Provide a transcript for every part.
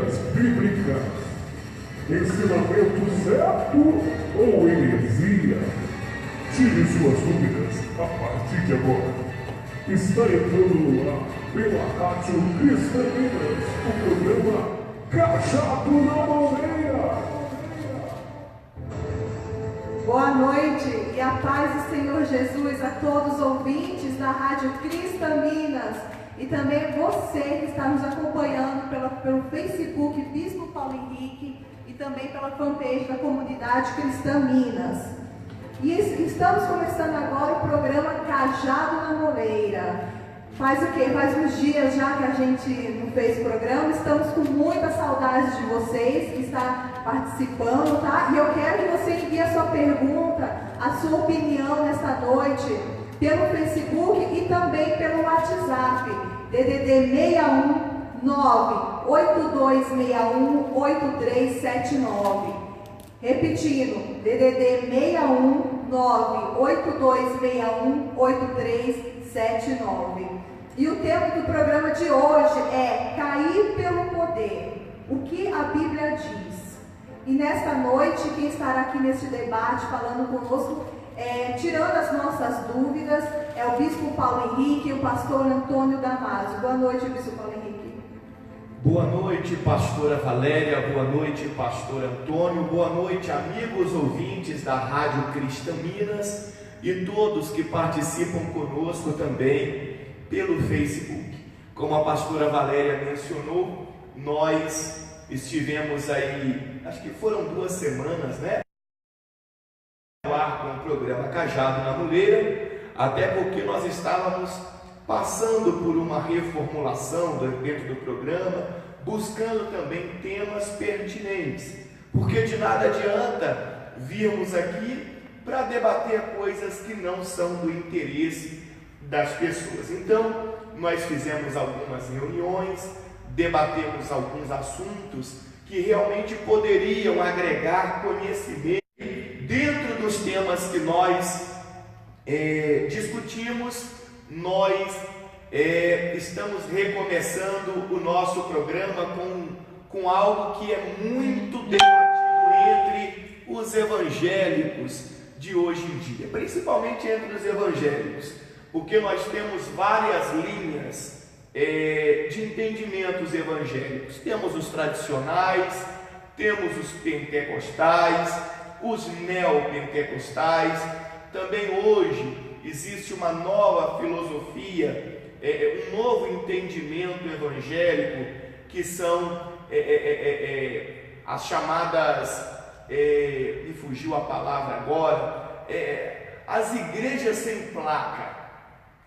Bíblica, ensinamento certo ou heresia? Tire suas dúvidas a partir de agora. Está entrando no ar pela Rádio Cristaminas, o programa Cajado na Moleira. Boa noite e a paz do Senhor Jesus a todos os ouvintes da Rádio Cristaminas e também você que está nos acompanhando pelo Facebook Bispo Paulo Henrique e também pela fanpage da comunidade Cristaminas. E estamos começando agora o programa Cajado na Moleira. Faz o quê? Faz uns dias já que a gente não fez o programa, estamos com muita saudade de vocês que está participando, tá? E eu quero que você envie a sua pergunta, a sua opinião nesta noite, pelo Facebook e também pelo WhatsApp, DDD 61 98261 8379. Repetindo, DDD 61 98261 8379. E o tema do programa de hoje é Cair pelo Poder, o que a Bíblia diz. E nesta noite, quem estará aqui neste debate falando conosco, tirando as nossas dúvidas, é o Bispo Paulo Henrique e o pastor Antônio Damasio. Boa noite, Bispo Paulo Henrique. Boa noite, pastora Valéria, boa noite, pastor Antônio, boa noite, amigos ouvintes da Rádio Cristaminas e todos que participam conosco também pelo Facebook. Como a pastora Valéria mencionou, nós estivemos aí, acho que foram 2 semanas, né? Com o programa Cajado na Moleira, até porque nós estávamos passando por uma reformulação dentro do programa, buscando também temas pertinentes, porque de nada adianta virmos aqui para debater coisas que não são do interesse das pessoas. Então, nós fizemos algumas reuniões, debatemos alguns assuntos que realmente poderiam agregar conhecimento dentro dos temas que nós discutimos. Nós estamos recomeçando o nosso programa com algo que é muito debatido entre os evangélicos de hoje em dia, principalmente entre os evangélicos, porque nós temos várias linhas de entendimentos evangélicos. Temos os tradicionais, temos os pentecostais, os neopentecostais. Também hoje existe uma nova filosofia, um novo entendimento evangélico, que são as chamadas, me fugiu a palavra agora, as igrejas sem placa,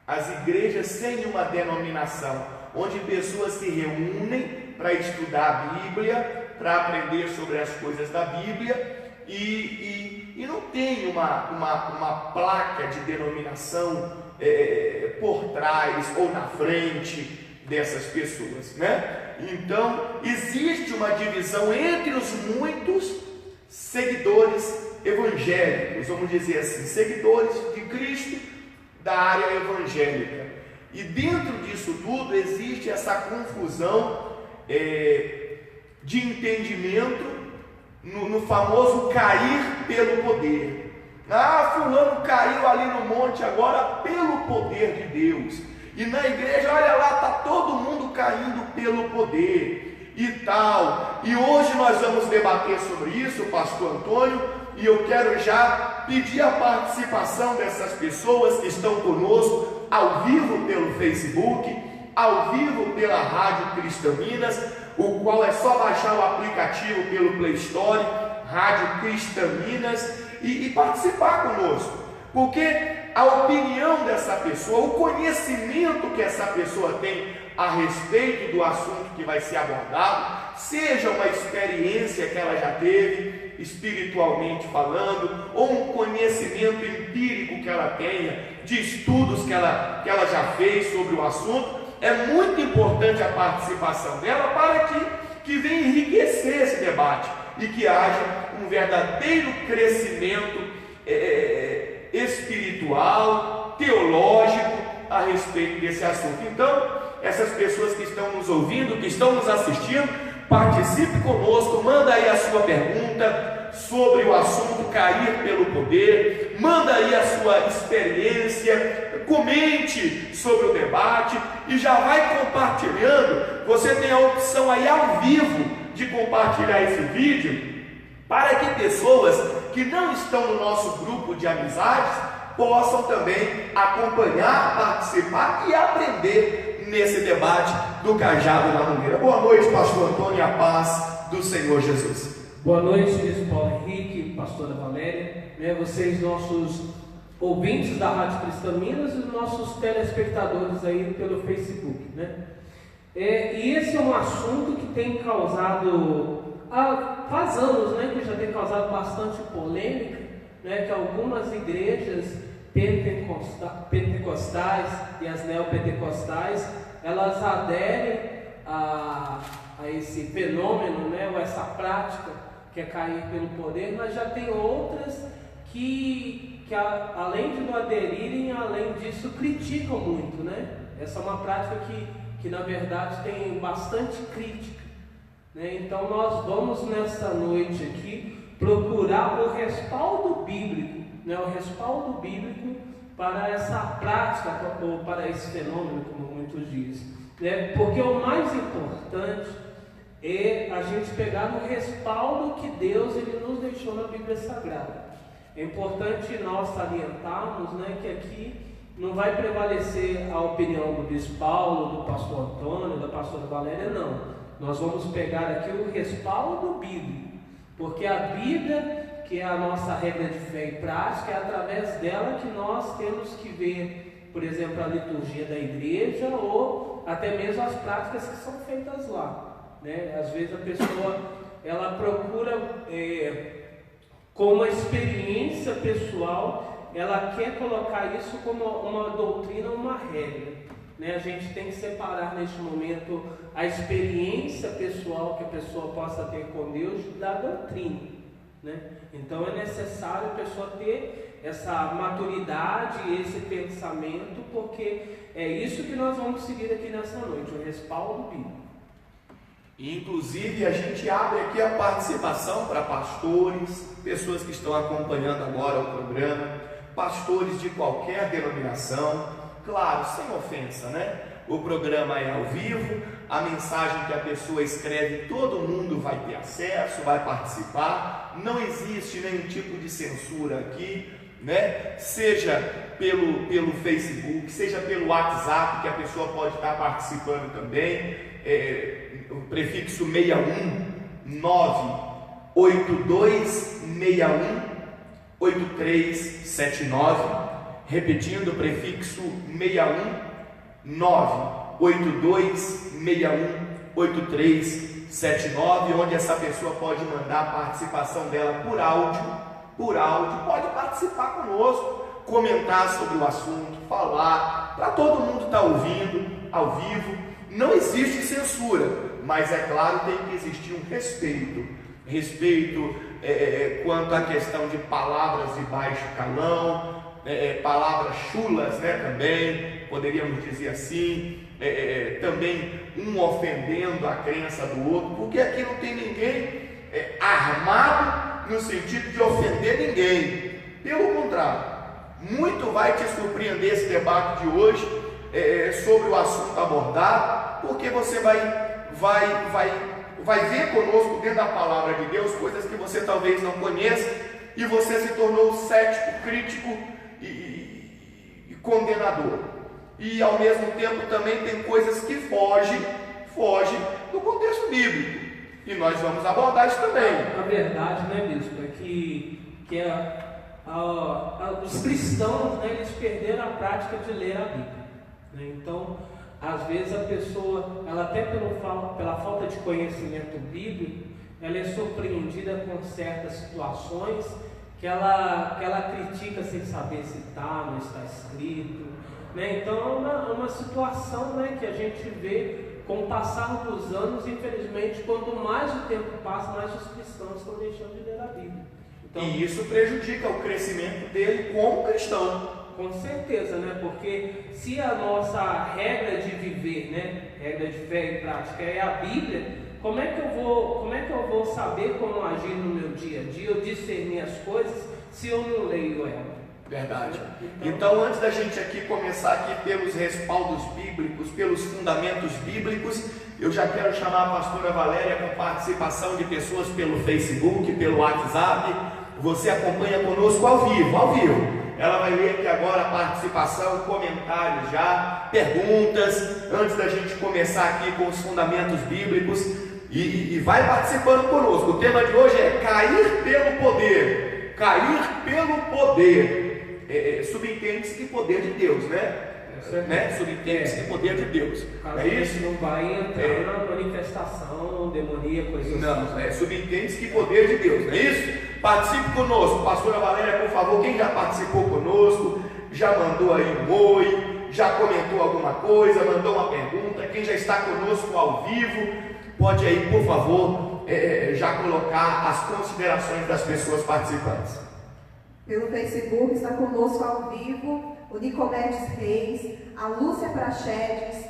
as igrejas sem uma denominação, onde pessoas se reúnem para estudar a Bíblia, para aprender sobre as coisas da Bíblia, e não tem uma placa de denominação por trás ou na frente dessas pessoas, né? Então existe uma divisão entre os muitos seguidores evangélicos, vamos dizer assim, seguidores de Cristo da área evangélica, e dentro disso tudo existe essa confusão de entendimento no famoso cair pelo poder. Fulano caiu ali no monte agora pelo poder de Deus, e na igreja, olha lá, está todo mundo caindo pelo poder e tal. E hoje nós vamos debater sobre isso, pastor Antônio, e eu quero já pedir a participação dessas pessoas que estão conosco ao vivo pelo Facebook, ao vivo pela Rádio Cristaminas, o qual é só baixar o aplicativo pelo Play Store, Rádio Cristaminas, e participar conosco, porque a opinião dessa pessoa, o conhecimento que essa pessoa tem a respeito do assunto que vai ser abordado, seja uma experiência que ela já teve, espiritualmente falando, ou um conhecimento empírico que ela tenha, de estudos que ela já fez sobre o assunto, é muito importante a participação dela para que venha enriquecer esse debate e que haja um verdadeiro crescimento espiritual, teológico a respeito desse assunto. Então, essas pessoas que estão nos ouvindo, que estão nos assistindo, participe conosco, manda aí a sua pergunta sobre o assunto cair pelo poder, manda aí a sua experiência, comente sobre o debate e já vai compartilhando. Você tem a opção aí ao vivo de compartilhar esse vídeo para que pessoas que não estão no nosso grupo de amizades possam também acompanhar, participar e aprender nesse debate do cajado na mangueira. Boa noite, pastor Antônio, a paz do Senhor Jesus. Boa noite, bispo Paulo Henrique, pastora Valéria, vocês, nossos ouvintes da Rádio Cristã Minas e os nossos telespectadores aí pelo Facebook, E esse é um assunto que tem causado, faz anos, que já tem causado bastante polêmica, que algumas igrejas pentecostais e as neopentecostais, elas aderem a esse fenômeno, ou essa prática que é cair pelo poder, mas já tem outras que além de não aderirem, além disso, criticam muito, Essa é uma prática que na verdade tem bastante crítica, Então nós vamos nessa noite aqui procurar o respaldo bíblico, o respaldo bíblico para essa prática ou para esse fenômeno, como muitos dizem, Porque o mais importante é a gente pegar o respaldo que Deus ele nos deixou na Bíblia Sagrada. É importante nós salientarmos, que aqui não vai prevalecer a opinião do bispo Paulo, do pastor Antônio, da pastora Valéria, não. Nós vamos pegar aqui o respaldo bíblico, porque a Bíblia, que é a nossa regra de fé e prática, é através dela que nós temos que ver, por exemplo, a liturgia da igreja ou até mesmo as práticas que são feitas lá. Às vezes a pessoa ela procura com uma experiência pessoal, ela quer colocar isso como uma doutrina, uma regra, A gente tem que separar neste momento a experiência pessoal que a pessoa possa ter com Deus da doutrina, Então é necessário a pessoa ter essa maturidade, esse pensamento, porque é isso que nós vamos seguir aqui nessa noite, o respaldo bíblico. Inclusive a gente abre aqui a participação para pastores, pessoas que estão acompanhando agora o programa, pastores de qualquer denominação, claro, sem ofensa, O programa é ao vivo, a mensagem que a pessoa escreve, todo mundo vai ter acesso, vai participar, não existe nenhum tipo de censura aqui, Seja pelo Facebook, seja pelo WhatsApp, que a pessoa pode estar participando também, o prefixo 61 98261 8379, repetindo o prefixo 61 98261 8379, onde essa pessoa pode mandar a participação dela por áudio, pode participar conosco, comentar sobre o assunto, falar, para todo mundo estar ouvindo ao vivo. Não existe censura, mas é claro, tem que existir um respeito quanto à questão de palavras de baixo calão, palavras chulas, também, poderíamos dizer assim, também um ofendendo a crença do outro, porque aqui não tem ninguém armado no sentido de ofender ninguém. Pelo contrário, muito vai te surpreender esse debate de hoje sobre o assunto abordado, porque você vai ver conosco dentro da palavra de Deus coisas que você talvez não conheça, e você se tornou cético, crítico e condenador. E ao mesmo tempo também tem coisas que fogem do contexto bíblico, e nós vamos abordar isso também. A verdade, bispo, é que os cristãos, eles perderam a prática de ler a Bíblia, Então, às vezes a pessoa, ela até pela falta de conhecimento bíblico, ela é surpreendida com certas situações que ela critica sem saber se não está escrito, Então é uma situação, que a gente vê com o passar dos anos. Infelizmente, quanto mais o tempo passa, mais os cristãos estão deixando de ler a Bíblia. Então, e isso prejudica o crescimento dele como cristão. Com certeza, porque se a nossa regra de viver, regra de fé e prática é a Bíblia, como é que eu vou saber como agir no meu dia a dia, eu discernir as coisas, se eu não leio ela? Verdade. Então, antes da gente aqui começar aqui pelos respaldos bíblicos, pelos fundamentos bíblicos, eu já quero chamar a pastora Valéria com participação de pessoas pelo Facebook, pelo WhatsApp. Você acompanha conosco ao vivo. Ela vai ler aqui agora a participação, comentários já, perguntas, antes da gente começar aqui com os fundamentos bíblicos, e vai participando conosco. O tema de hoje é cair pelo poder. Cair pelo poder. Subentende-se que poder de Deus, né? Subentende-se que poder de Deus. Não é isso? Não vai entrar na manifestação demoníaca, coisa assim. Não, subentende-se que poder de Deus, não é isso? Participe conosco, pastora Valéria, por favor. Quem já participou conosco, já mandou aí um oi, já comentou alguma coisa, mandou uma pergunta. Quem já está conosco ao vivo, pode aí, por favor, já colocar as considerações das pessoas participantes. Pelo Facebook está conosco ao vivo o Nicomedes Reis, a Lúcia Prachedes,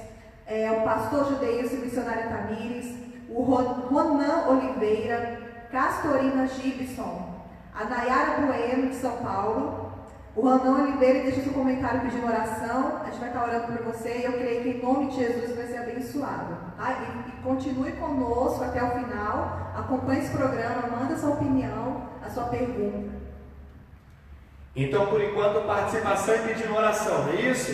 o pastor Judeilson Missionário Tamires, o Ronan Oliveira, Castorina Gibson, a Nayara Bueno de São Paulo, o Ronan Oliveira deixa seu comentário pedindo oração. A gente vai estar orando por você e eu creio que em nome de Jesus vai ser abençoado, tá? E continue conosco até o final, acompanhe esse programa, manda sua opinião, a sua pergunta. Então, por enquanto, participação e pedindo oração, não é isso?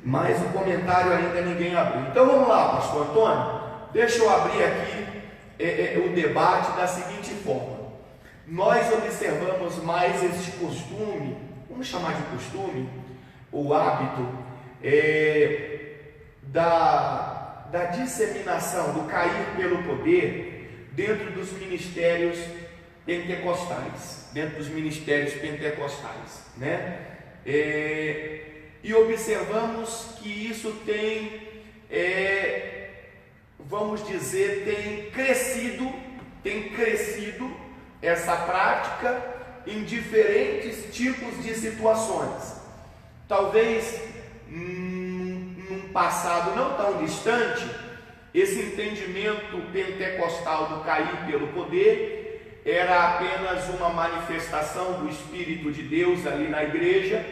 Mas o comentário ainda ninguém abriu. Então vamos lá, pastor Antônio, deixa eu abrir aqui o debate da seguinte forma. Nós observamos mais este costume, vamos chamar de costume, o hábito da disseminação, do cair pelo poder dentro dos ministérios pentecostais, né? E observamos que isso tem, vamos dizer, tem crescido essa prática em diferentes tipos de situações. Talvez num passado não tão distante, esse entendimento pentecostal do cair pelo poder era apenas uma manifestação do Espírito de Deus ali na igreja,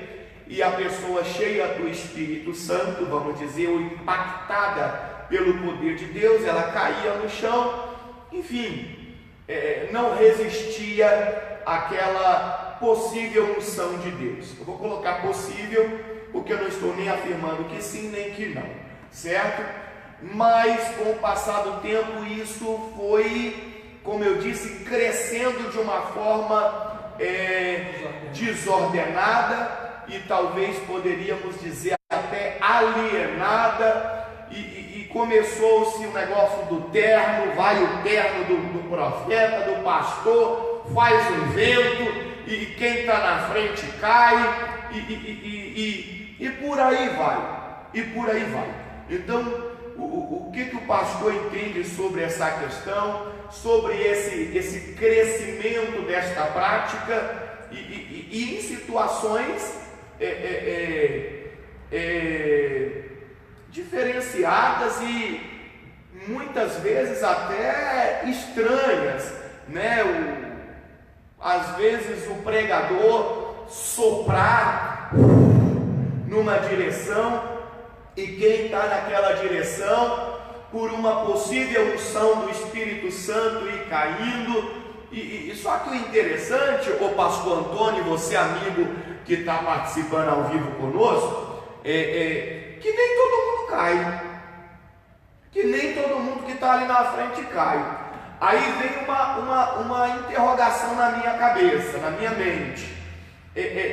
e a pessoa cheia do Espírito Santo, vamos dizer, ou impactada pelo poder de Deus, ela caía no chão, enfim, não resistia àquela possível unção de Deus. Eu vou colocar possível, porque eu não estou nem afirmando que sim, nem que não, certo? Mas com o passar do tempo isso foi, como eu disse, crescendo de uma forma desordenada e talvez poderíamos dizer até alienada, e começou-se o negócio do terno, vai o terno do profeta, do pastor, faz um vento, e quem está na frente cai, e por aí vai, Então, o que o pastor entende sobre essa questão, sobre esse crescimento desta prática e em situações diferenciadas e muitas vezes até estranhas, né? Às vezes o pregador soprar numa direção e quem está naquela direção, por uma possível unção do Espírito Santo, ir caindo. E só que o interessante, o pastor Antônio, você amigo que está participando ao vivo conosco, que nem todo mundo cai, que nem todo mundo que está ali na frente cai. Aí vem uma interrogação na minha cabeça, na minha mente,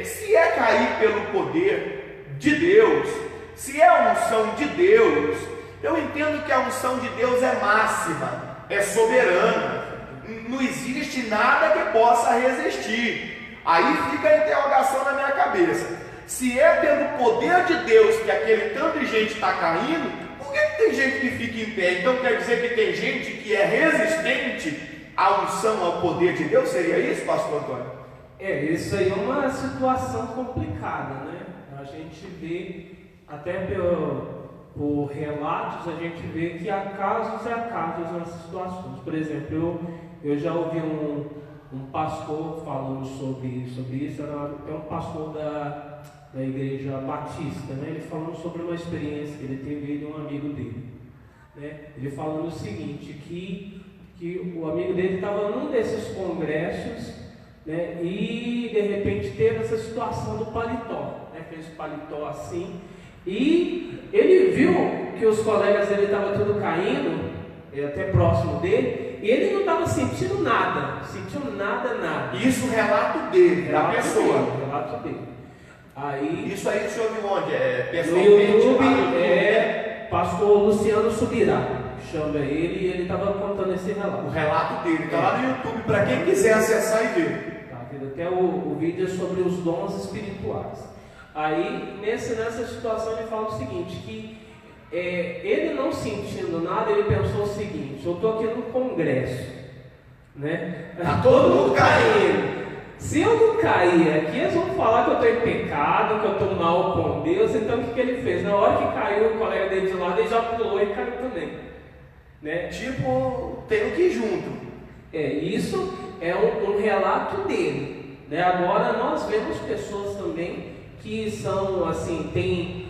se é cair pelo poder de Deus, se é a unção de Deus, eu entendo que a unção de Deus é máxima, é soberana, não existe nada que possa resistir. Aí fica a interrogação na minha cabeça: se é pelo poder de Deus que aquele tanto de gente está caindo, por que tem gente que fica em pé? Então quer dizer que tem gente que é resistente à unção, ao poder de Deus? Seria isso, pastor Antônio? Isso aí é uma situação complicada, né? A gente vê até por relatos, a gente vê que há casos e há casos nessas situações. Por exemplo, eu já ouvi um pastor falando sobre isso, é um pastor da igreja batista, né? Ele falando sobre uma experiência que ele teve, ele e um amigo dele, né? Ele falando o seguinte, que o amigo dele estava num desses congressos, né? E de repente teve essa situação do paletó, né? Fez o paletó assim, e ele viu que os colegas dele estavam tudo caindo, até próximo dele, e ele não estava sentindo nada, nada. Isso relato dele, da pessoa. Relato dele. Aí, isso aí o senhor viu onde? No Pessoalmente? YouTube, pastor Luciano Subirá, chama ele, e ele estava contando esse relato. O relato dele está lá no YouTube, para quem quiser acessar e ver. Tá, até o vídeo é sobre os dons espirituais. Aí, nessa situação, ele fala o seguinte, que ele não sentindo nada, ele pensou o seguinte: eu estou aqui no congresso, né? Está todo mundo caindo. Se eu não cair aqui, eles vão falar que eu estou em pecado, que eu estou mal com Deus. Então, o que ele fez? Na hora que caiu, o colega dele de lado, ele já pulou e caiu também, né? Tipo, tem que ir junto. Isso é um relato dele, né? Agora, nós vemos pessoas também que são, assim, têm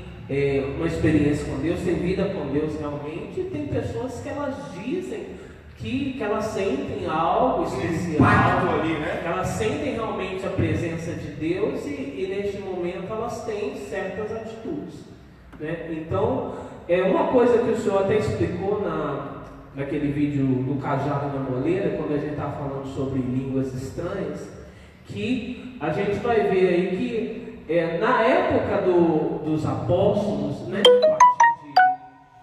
uma experiência com Deus, têm vida com Deus realmente, e tem pessoas que elas dizem que elas sentem algo especial, ali, né? que elas sentem realmente a presença de Deus e neste momento elas têm certas atitudes, né? Então, uma coisa que o senhor até explicou naquele vídeo do cajado na moleira, quando a gente está falando sobre línguas estranhas, que a gente vai ver aí que na época dos apóstolos, né,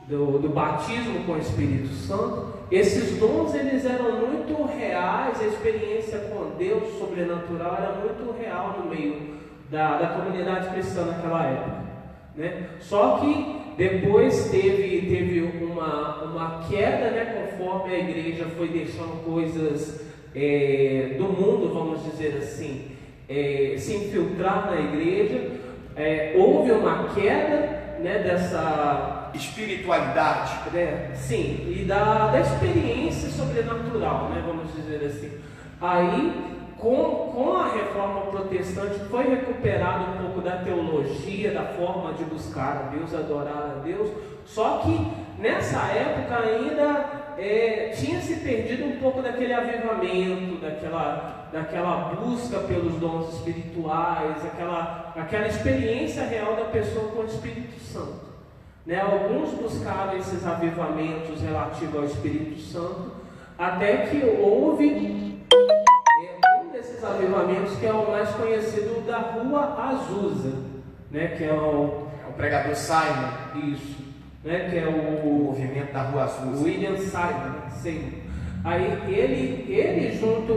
do batismo com o Espírito Santo, esses dons eles eram muito reais, a experiência com Deus sobrenatural era muito real no meio da comunidade cristã naquela época, né? Só que depois teve uma queda, né, conforme a igreja foi deixando coisas do mundo, vamos dizer assim, se infiltrar na igreja, houve uma queda, né, dessa espiritualidade, sim, e da experiência sobrenatural, né, vamos dizer assim. Aí, com a reforma protestante, foi recuperado um pouco da teologia, da forma de buscar a Deus, adorar a Deus. Só que nessa época ainda tinha se perdido um pouco daquele avivamento, daquela busca pelos dons espirituais, aquela experiência real da pessoa com o Espírito Santo, né? Alguns buscavam esses avivamentos relativos ao Espírito Santo, até que houve um desses avivamentos que é o mais conhecido, da Rua Azusa, né? Que é o pregador Simon. Isso, né? Que é o movimento da Rua Azusa. William Simon. Aí ele junto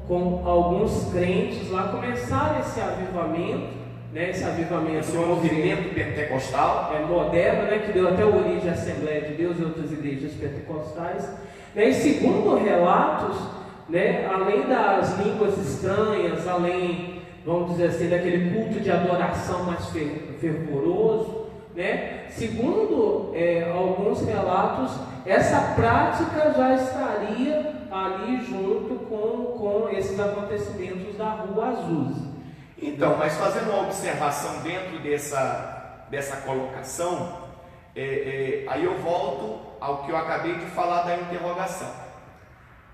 com alguns crentes lá começaram esse avivamento, né? Esse movimento pentecostal moderno, né? Que deu até origem à Assembleia de Deus e outras igrejas pentecostais, né? E segundo relatos, né, além das línguas estranhas, além, vamos dizer assim, daquele culto de adoração mais fervoroso, né, segundo alguns relatos, essa prática já estaria ali junto com esses acontecimentos da Rua Azusa. Então, mas fazendo uma observação dentro dessa colocação, aí eu volto ao que eu acabei de falar da interrogação.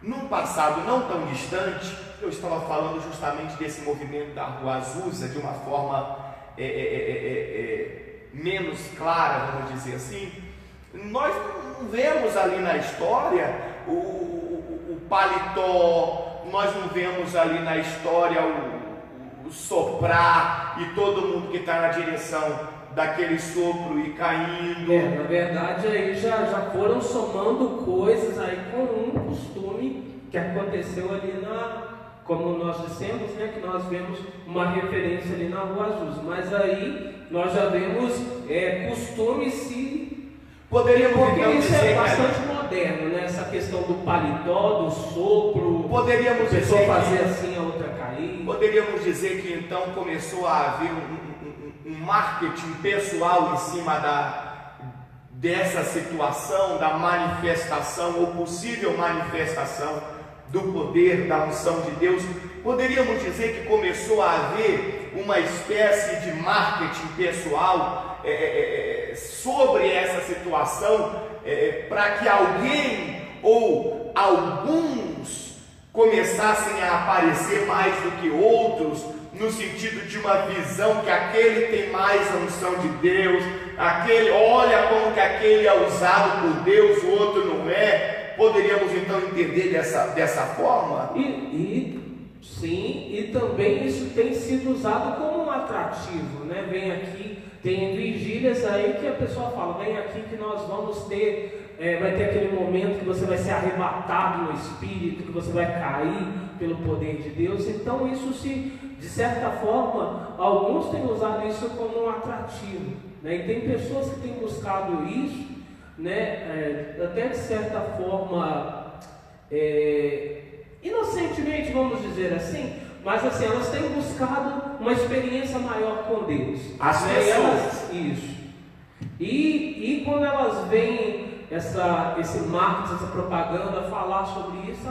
Num passado não tão distante, eu estava falando justamente desse movimento da Rua Azusa de uma forma menos clara, vamos dizer assim. Nós não vemos ali na história o paletó, nós não vemos ali na história o soprar e todo mundo que está na direção daquele sopro e caindo. Na verdade aí já foram somando coisas aí com um costume que aconteceu ali como nós dissemos, né, que nós vemos uma referência ali na Rua Azusa, mas aí nós já vemos costumes se... Poderíamos então isso dizer bastante moderno, né? Essa questão do paletó, do sopro, poderíamos dizer fazer assim, a outra cair. Poderíamos dizer que então começou a haver um marketing pessoal em cima dessa situação da manifestação ou possível manifestação do poder da unção de Deus, poderíamos dizer que começou a haver uma espécie de marketing pessoal sobre essa situação, para que alguém ou alguns começassem a aparecer mais do que outros, no sentido de uma visão que aquele tem mais a unção de Deus, aquele, olha como que aquele é usado por Deus, o outro não é. Poderíamos então entender dessa forma? Sim, e também isso tem sido usado como um atrativo, né? Vem aqui, tem vigílias aí que a pessoa fala, vem aqui que nós vamos ter, vai ter aquele momento que você vai ser arrebatado no Espírito, que você vai cair pelo poder de Deus. Então isso de certa forma, alguns têm usado isso como um atrativo, né? E tem pessoas que têm buscado isso, né? Até de certa forma, inocentemente, vamos dizer assim, mas assim, elas têm buscado uma experiência maior com Deus. As pessoas. Isso. E quando elas veem esse marketing, essa propaganda falar sobre isso,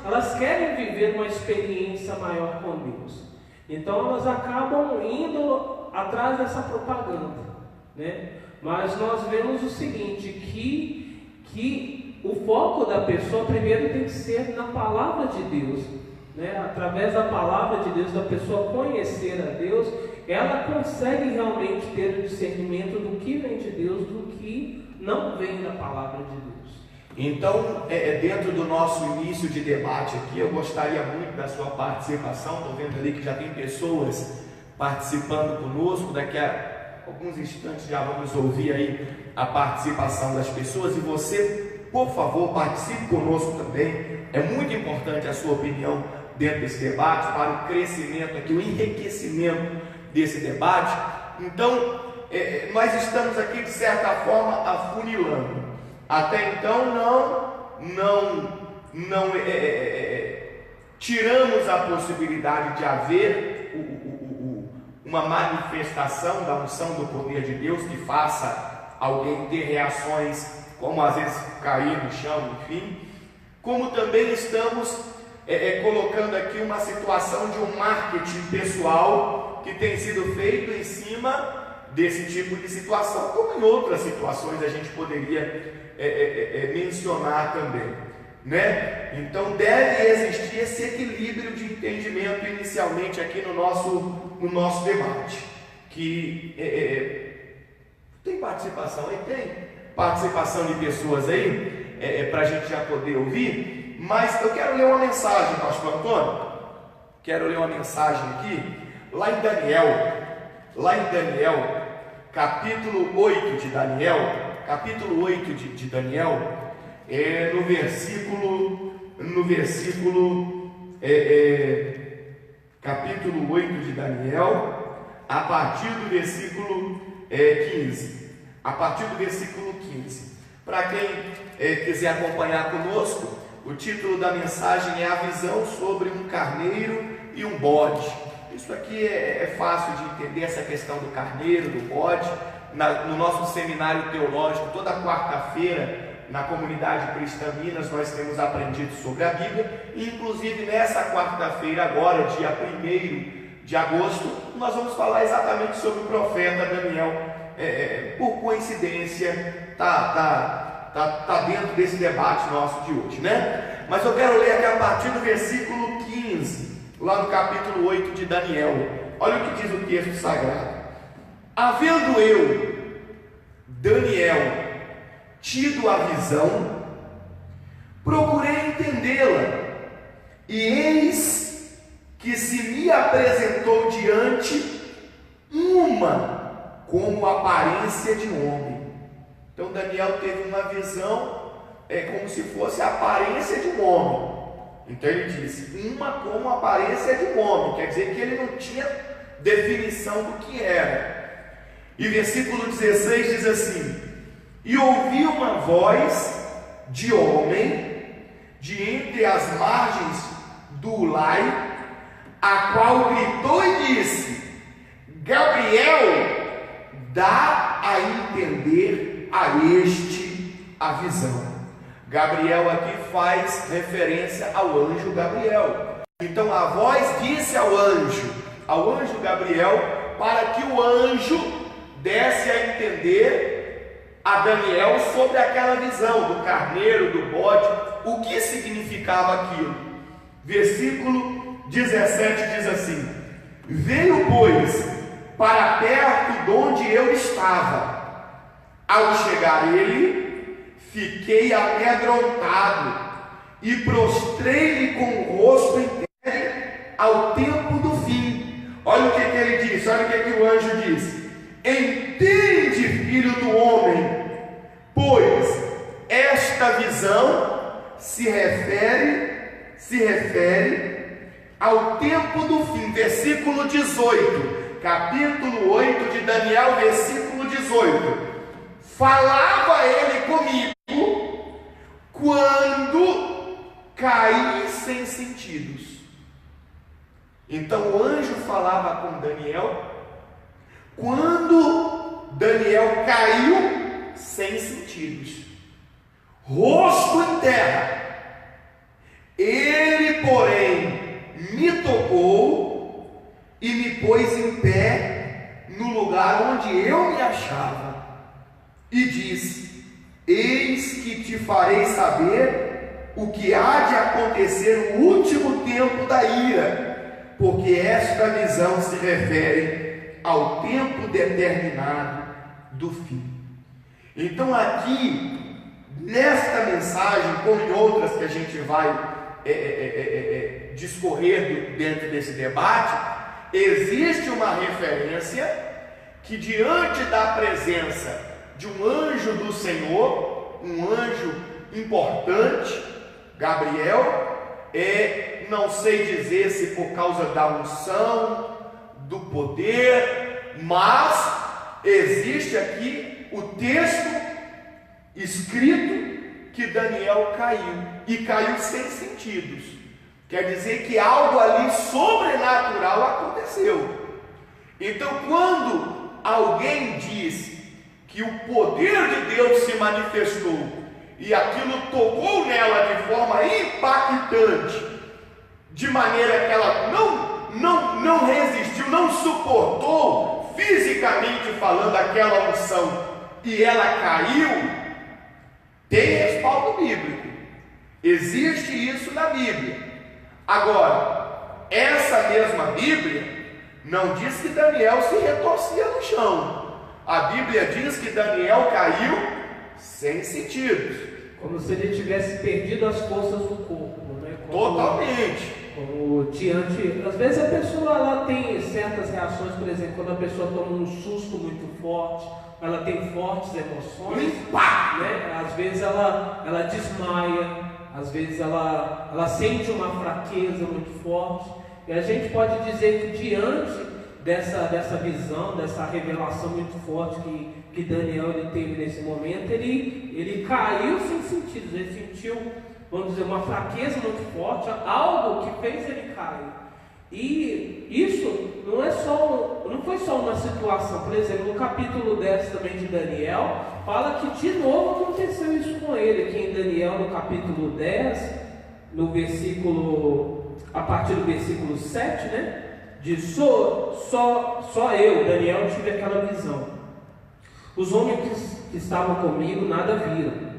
elas querem viver uma experiência maior com Deus. Então elas acabam indo atrás dessa propaganda, né? Mas nós vemos o seguinte, que o foco da pessoa primeiro tem que ser na palavra de Deus, né? Através da palavra de Deus, da pessoa conhecer a Deus, ela consegue realmente ter o discernimento do que vem de Deus, do que não vem da palavra de Deus. Então, dentro do nosso início de debate aqui, eu gostaria muito da sua participação. Estou vendo ali que já tem pessoas participando conosco. Daqui a alguns instantes já vamos ouvir aí a participação das pessoas. E você, por favor, participe conosco também. É muito importante a sua opinião dentro desse debate, para o crescimento aqui, o enriquecimento desse debate. Então, nós estamos aqui de certa forma afunilando. Até então não tiramos a possibilidade de haver uma manifestação da unção do poder de Deus que faça alguém ter reações como às vezes cair no chão, enfim. Como também estamos colocando aqui uma situação de um marketing pessoal que tem sido feito em cima desse tipo de situação, como em outras situações a gente poderia mencionar também, né? Então deve existir esse equilíbrio de entendimento inicialmente aqui no nosso debate. Que tem participação aí? Tem participação de pessoas aí para a gente já poder ouvir, mas eu quero ler uma mensagem, pastor Antônio. Quero ler uma mensagem aqui lá em Daniel, capítulo 8 de Daniel. Capítulo 8 de Daniel, no versículo capítulo 8 de Daniel, a partir do versículo 15. A partir do versículo 15. Para quem quiser acompanhar conosco, o título da mensagem é A Visão sobre um Carneiro e um Bode. Isso aqui é fácil de entender, essa questão do carneiro, do bode. No nosso seminário teológico, toda quarta-feira, na comunidade cristã Minas, nós temos aprendido sobre a Bíblia. E inclusive nessa quarta-feira, agora, dia 1º de agosto, nós vamos falar exatamente sobre o profeta Daniel. Por coincidência, tá dentro desse debate nosso de hoje, né? Mas eu quero ler aqui a partir do versículo 15, lá no capítulo 8 de Daniel. Olha o que diz o texto sagrado. Havendo eu, Daniel, tido a visão, procurei entendê-la, e eis que se me apresentou diante uma como aparência de homem. Então Daniel teve uma visão como se fosse a aparência de um homem. Então ele disse, uma como aparência de um homem, quer dizer que ele não tinha definição do que era. E versículo 16 diz assim: e ouvi uma voz de homem de entre as margens do Ulai, a qual gritou e disse: Gabriel, dá a entender a este a visão. Gabriel aqui faz referência ao anjo Gabriel. Então a voz disse ao anjo Gabriel, para que o anjo desse a entender a Daniel sobre aquela visão do carneiro, do bode, o que significava aquilo. Versículo 17 diz assim: veio, pois, para perto de onde eu estava. Ao chegar ele, fiquei amedrontado e prostrei-me com o rosto em terra ao tempo do fim. Olha o que ele disse, olha o que o anjo disse: entende, filho do homem, pois esta visão se refere ao tempo do fim. Versículo 18, capítulo 8 de Daniel, versículo 18. Falava ele comigo quando caí sem sentidos. Então o anjo falava com Daniel quando Daniel caiu sem sentidos, rosto em terra. Ele, porém, me tocou e me pôs em pé no lugar onde eu me achava, e disse: eis que te farei saber o que há de acontecer no último tempo da ira, porque esta visão se refere ao tempo determinado do fim. Então aqui, nesta mensagem, como em outras que a gente vai discorrer dentro desse debate, existe uma referência que, diante da presença de um anjo do Senhor, um anjo importante, Gabriel, não sei dizer se por causa da unção, do poder, mas existe aqui o texto escrito que Daniel caiu, e caiu sem sentidos. Quer dizer que algo ali sobrenatural aconteceu. Então, quando alguém diz que o poder de Deus se manifestou e aquilo tocou nela de forma impactante, de maneira que ela não resistiu, não suportou, fisicamente falando, aquela unção, e ela caiu, tem respaldo bíblico. Existe isso na Bíblia. Agora, essa mesma Bíblia não diz que Daniel se retorcia no chão. A Bíblia diz que Daniel caiu sem sentidos, como se ele tivesse perdido as forças do corpo, né? Totalmente. Como diante, às vezes a pessoa ela tem certas reações, por exemplo, quando a pessoa toma um susto muito forte, ela tem fortes emoções, né? Às vezes ela desmaia, às vezes ela sente uma fraqueza muito forte, e a gente pode dizer que diante dessa visão, dessa revelação muito forte que Daniel ele teve nesse momento, ele caiu sem sentidos, ele sentiu, vamos dizer, uma fraqueza muito forte, algo que fez ele cair. E isso não foi só uma situação. Por exemplo, no capítulo 10 também de Daniel, fala que de novo aconteceu isso com ele, aqui em Daniel, no capítulo 10, no versículo, a partir do versículo 7, né? Diz: só eu, Daniel, tive aquela visão. Os homens que estavam comigo nada viram.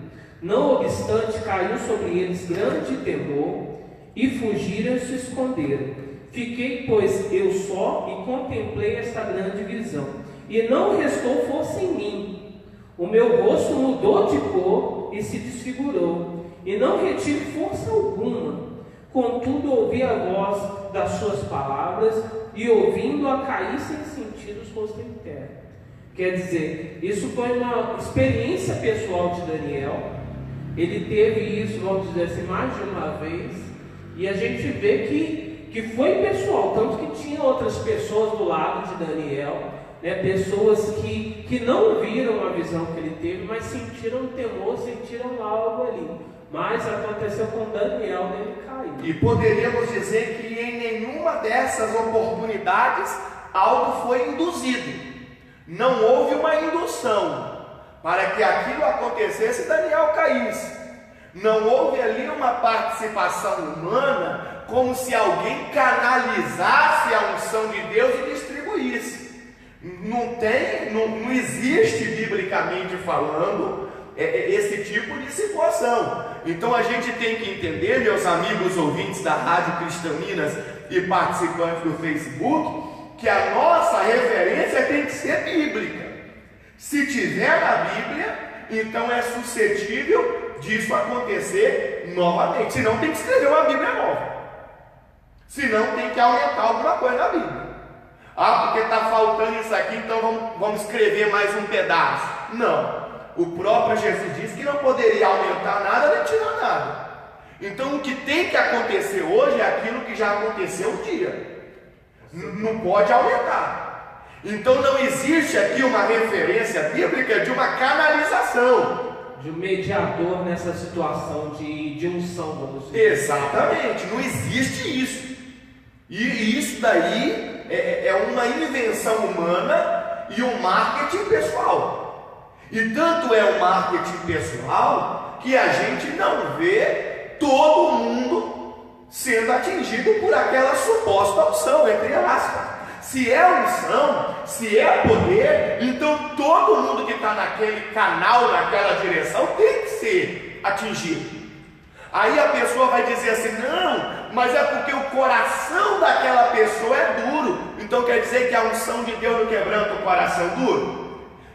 Não obstante, caiu sobre eles grande temor, e fugiram e se esconderam. Fiquei, pois, eu só, e contemplei esta grande visão, e não restou força em mim. O meu rosto mudou de cor e se desfigurou, e não retive força alguma. Contudo, ouvi a voz das suas palavras, e ouvindo-a cair sem sentidos, rosto em terra. Quer dizer, isso foi uma experiência pessoal de Daniel. Ele teve isso, vamos dizer assim, mais de uma vez, e a gente vê que foi pessoal, tanto que tinha outras pessoas do lado de Daniel, né, pessoas que não viram a visão que ele teve, mas sentiram temor, sentiram algo ali. Mas aconteceu com Daniel, ele caiu. E poderíamos dizer que em nenhuma dessas oportunidades algo foi induzido. Não houve uma indução, para que aquilo acontecesse, Daniel caísse. Não houve ali uma participação humana, como se alguém canalizasse a unção de Deus e distribuísse. Não existe, biblicamente falando, esse tipo de situação. Então a gente tem que entender, meus amigos ouvintes da Rádio Cristaminas e participantes do Facebook, que a nossa referência tem que ser bíblica. Se tiver na Bíblia, então é suscetível disso acontecer novamente. Senão tem que escrever uma Bíblia nova. Senão tem que aumentar alguma coisa na Bíblia. Ah, porque está faltando isso aqui, então vamos escrever mais um pedaço. Não. O próprio Jesus disse que não poderia aumentar nada nem tirar nada. Então o que tem que acontecer hoje é aquilo que já aconteceu um dia. Não pode aumentar. Então não existe aqui uma referência bíblica de uma canalização, de um mediador nessa situação de unção, vamos dizer. Exatamente, não existe isso. E isso daí é uma invenção humana e um marketing pessoal. E tanto é o marketing pessoal que a gente não vê todo mundo sendo atingido por aquela suposta unção, entre aspas. Se é unção, se é poder, então todo mundo que está naquele canal, naquela direção, tem que ser atingido. Aí a pessoa vai dizer assim: não, mas é porque o coração daquela pessoa é duro. Então quer dizer que a unção de Deus não quebranta o coração duro?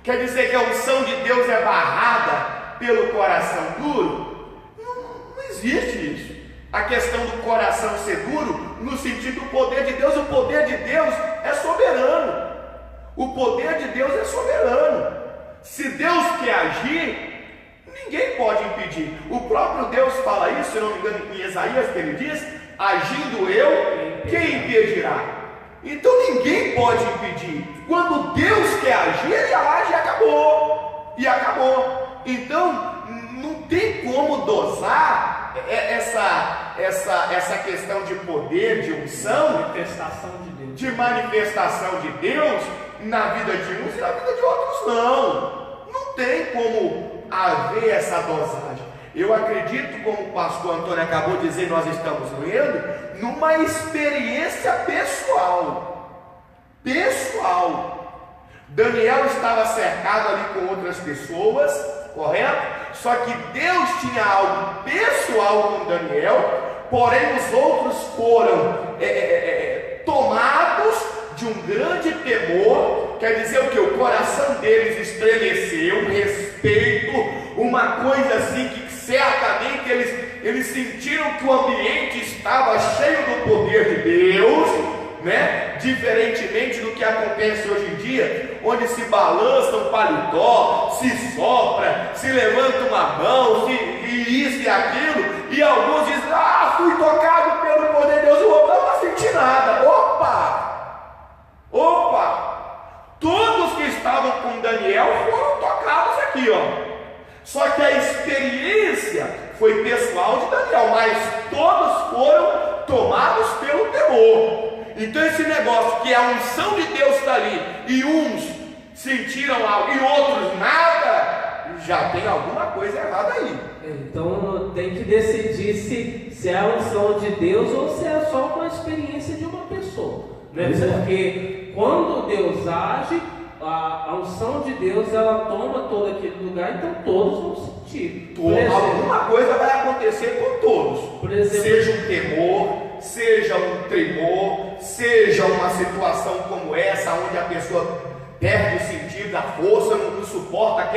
Quer dizer que a unção de Deus é barrada pelo coração duro? Não existe isso. A questão do coração ser duro, no sentido do poder de Deus, o poder de Deus é soberano. O poder de Deus é soberano. Se Deus quer agir, ninguém pode impedir. O próprio Deus fala isso, se não me engano, em Isaías, que ele diz: agindo eu, quem impedirá? Então ninguém pode impedir. Quando Deus quer agir, ele age e acabou. E acabou. Então não tem como dosar essa questão de poder, de unção, Manifestação de Deus. de manifestação de Deus na vida de uns e na vida de outros. Não tem como haver essa dosagem. Eu acredito, como o pastor Antônio acabou de dizer, nós estamos lendo, numa experiência pessoal. Daniel estava cercado ali com outras pessoas, correto? Só que Deus tinha algo pessoal com Daniel, porém os outros foram tomados de um grande temor. Quer dizer o que? O coração deles estremeceu, um respeito, uma coisa assim que certamente eles sentiram que o ambiente estava cheio do poder de Deus, né? Diferentemente do que acontece hoje em dia, onde se balança um paletó, se sopra, se levanta uma mão, e isso e aquilo, e alguns dizem: ah, fui tocado pelo poder de Deus, o outro não senti nada. Opa! Todos que estavam com Daniel foram tocados aqui, ó. Só que a experiência foi pessoal de Daniel, mas todos foram tomados pelo temor. Então esse negócio que a unção de Deus está ali, e uns sentiram algo e outros nada, já tem alguma coisa errada aí. Então tem que decidir se é a unção de Deus ou se é só uma experiência de uma pessoa, né? Porque quando Deus age, a unção de Deus, ela toma todo aquele lugar, então todos vão sentir. Alguma coisa vai acontecer com todos. Por exemplo, seja um temor, seja um tremor, seja uma situação como essa, onde a pessoa perde o sentido, a força, não suporta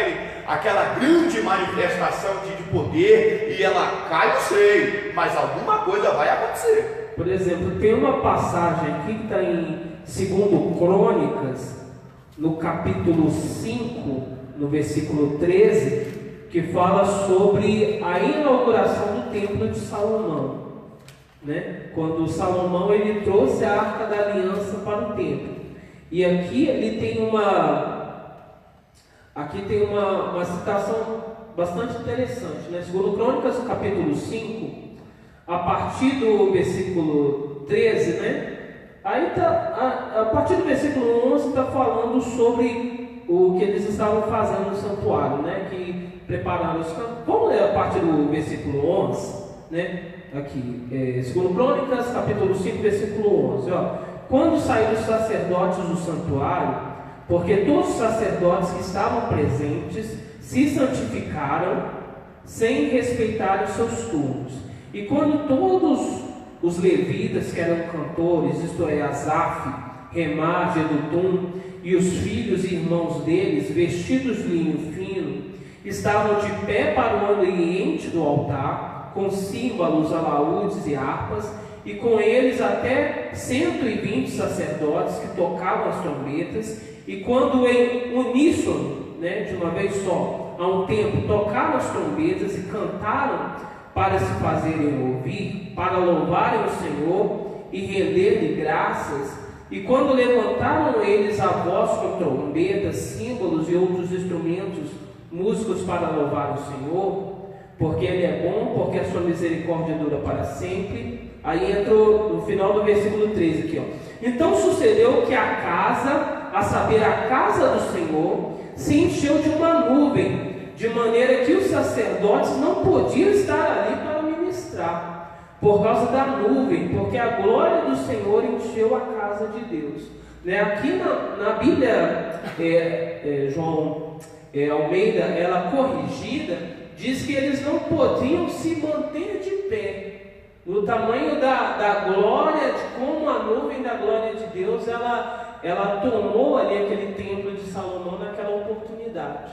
aquela grande manifestação de poder, e ela cai, não sei, mas alguma coisa vai acontecer. Por exemplo, tem uma passagem aqui que está em 2 Crônicas, no capítulo 5, no versículo 13, que fala sobre a inauguração do templo de Salomão, né? Quando Salomão ele trouxe a Arca da Aliança para o templo. E aqui ele tem uma citação bastante interessante, né? 2 Crônicas, capítulo 5, a partir do versículo 13, né? Aí a partir do versículo 11 está falando sobre o que eles estavam fazendo no santuário, né? Que prepararam os campos. Vamos ler a partir do versículo 11, né? Aqui, 2 Crônicas, capítulo 5, versículo 11. Ó. Quando saíram os sacerdotes do santuário, porque todos os sacerdotes que estavam presentes se santificaram, sem respeitar os seus turnos. E quando todos os levitas, que eram cantores, isto é, Asaf, Remá, Jedutum, e os filhos e irmãos deles, vestidos de linho fino, estavam de pé para o ambiente do altar, com símbolos, alaúdes e harpas, e com eles até 120 sacerdotes que tocavam as trombetas, e quando em uníssono, né, de uma vez só, a um tempo, tocaram as trombetas e cantaram para se fazerem ouvir, para louvarem o Senhor e render-lhe graças. E quando levantaram eles a voz com trombetas, símbolos e outros instrumentos, músicos para louvar o Senhor, porque Ele é bom, porque a sua misericórdia dura para sempre. Aí entra no final do versículo 13 aqui, ó. Então sucedeu que a casa, a saber, a casa do Senhor, se encheu de uma nuvem, de maneira que os sacerdotes não podiam estar ali para ministrar, por causa da nuvem, porque a glória do Senhor encheu a casa de Deus. Né? Aqui na Bíblia, João Almeida, ela corrigida, diz que eles não podiam se manter de pé. No tamanho da glória, de como a nuvem da glória de Deus, ela tomou ali aquele templo de Salomão naquela oportunidade.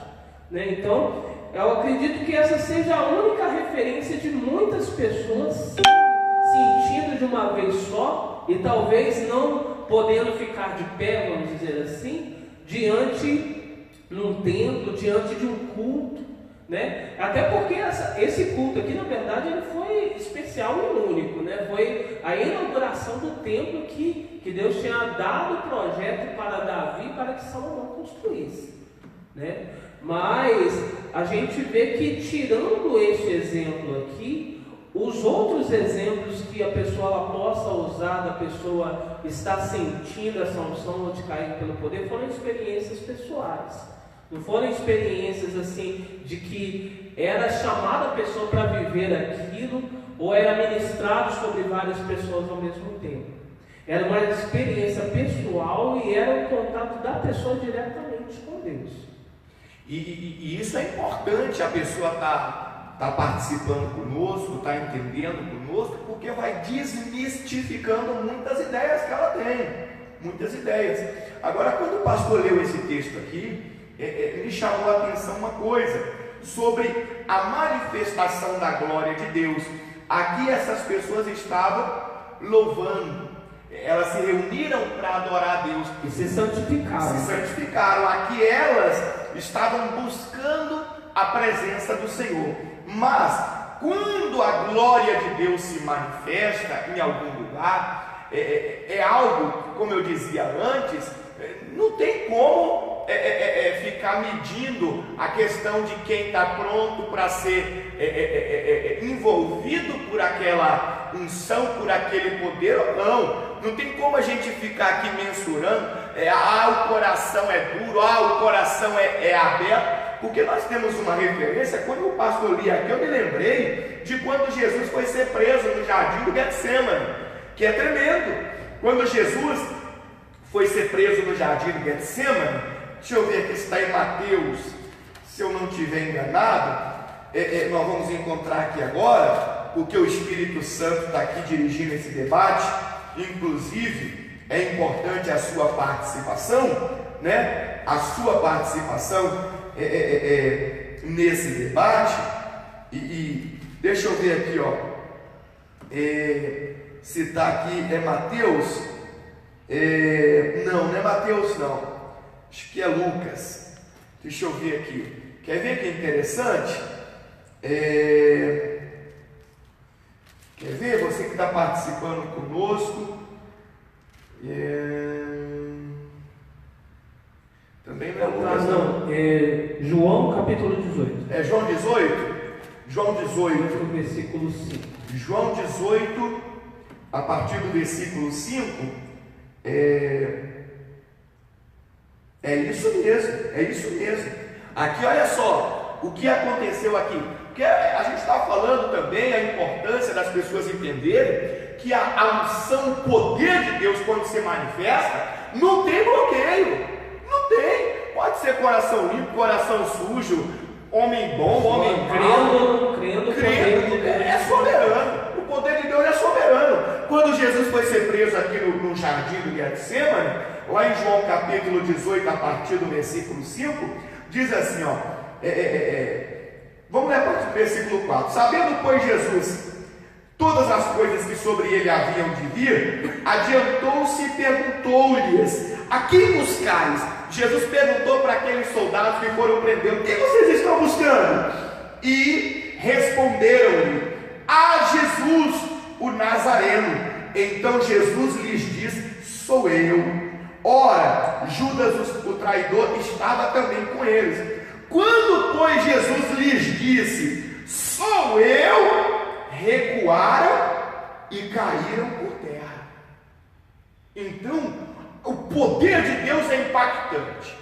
Né? Então, eu acredito que essa seja a única referência de muitas pessoas sentindo de uma vez só, e talvez não podendo ficar de pé, vamos dizer assim, diante num templo, diante de um culto. Né? Até porque esse culto aqui, na verdade, ele foi especial e único, né? Foi a inauguração do templo que Deus tinha dado o projeto para Davi para que Salomão construísse, né? Mas a gente vê que, tirando esse exemplo aqui, os outros exemplos que a pessoa ela possa usar, da pessoa estar sentindo essa unção de cair pelo poder, foram experiências pessoais. Não foram experiências assim de que era chamada a pessoa para viver aquilo, ou era ministrado sobre várias pessoas ao mesmo tempo. Era uma experiência pessoal e era o contato da pessoa diretamente com Deus. E isso é importante, a pessoa tá participando conosco, está entendendo conosco, porque vai desmistificando muitas ideias que ela tem. Muitas ideias. Agora, quando o pastor leu esse texto aqui, me chamou a atenção uma coisa sobre a manifestação da glória de Deus. Aqui essas pessoas estavam louvando, elas se reuniram para adorar a Deus e se santificaram. Aqui elas estavam buscando a presença do Senhor. Mas quando a glória de Deus se manifesta em algum lugar, é algo, como eu dizia antes, não tem como ficar medindo a questão de quem está pronto para ser envolvido por aquela unção, por aquele poder ou não. Não tem como a gente ficar aqui mensurando, o coração é duro, o coração é aberto, porque nós temos uma referência. Quando o pastor lia aqui, eu me lembrei de quando Jesus foi ser preso no jardim do Getsemane, que é tremendo. Quando Jesus foi ser preso no jardim do Getsemane, deixa eu ver aqui se está em Mateus, se eu não estiver enganado, nós vamos encontrar aqui agora, porque o Espírito Santo está aqui dirigindo esse debate. Inclusive, é importante a sua participação, né? A sua participação nesse debate. E deixa eu ver aqui, ó, se está aqui, é Mateus? Não é Mateus, não. Acho que é Lucas. Deixa eu ver aqui. Quer ver que é interessante? Quer ver? Você que está participando conosco. Também não é Lucas, não. João capítulo 18. É João 18? João 18. Versículo 5. João 18, a partir do versículo 5. É isso mesmo, é isso mesmo. Aqui olha só, o que aconteceu aqui. Porque a gente está falando também a importância das pessoas entenderem que a unção, o poder de Deus quando se manifesta, não tem bloqueio, não tem. Pode ser coração limpo, coração sujo, homem bom, homem mau. Crendo, é soberano. O poder de Deus é soberano. Quando Jesus foi ser preso aqui no jardim do Getsemane, lá em João capítulo 18, a partir do versículo 5, diz assim, ó, vamos ler a partir do versículo 4. Sabendo, pois, Jesus todas as coisas que sobre ele haviam de vir, adiantou-se e perguntou-lhes: a quem buscais? Jesus perguntou para aqueles soldados que foram prendendo: quem vocês estão buscando? E responderam-lhe: a Jesus, o Nazareno. Então Jesus lhes disse: sou eu. Ora, Judas, o traidor, estava também com eles. Quando, pois, Jesus lhes disse: sou eu, recuaram e caíram por terra. Então, o poder de Deus é impactante.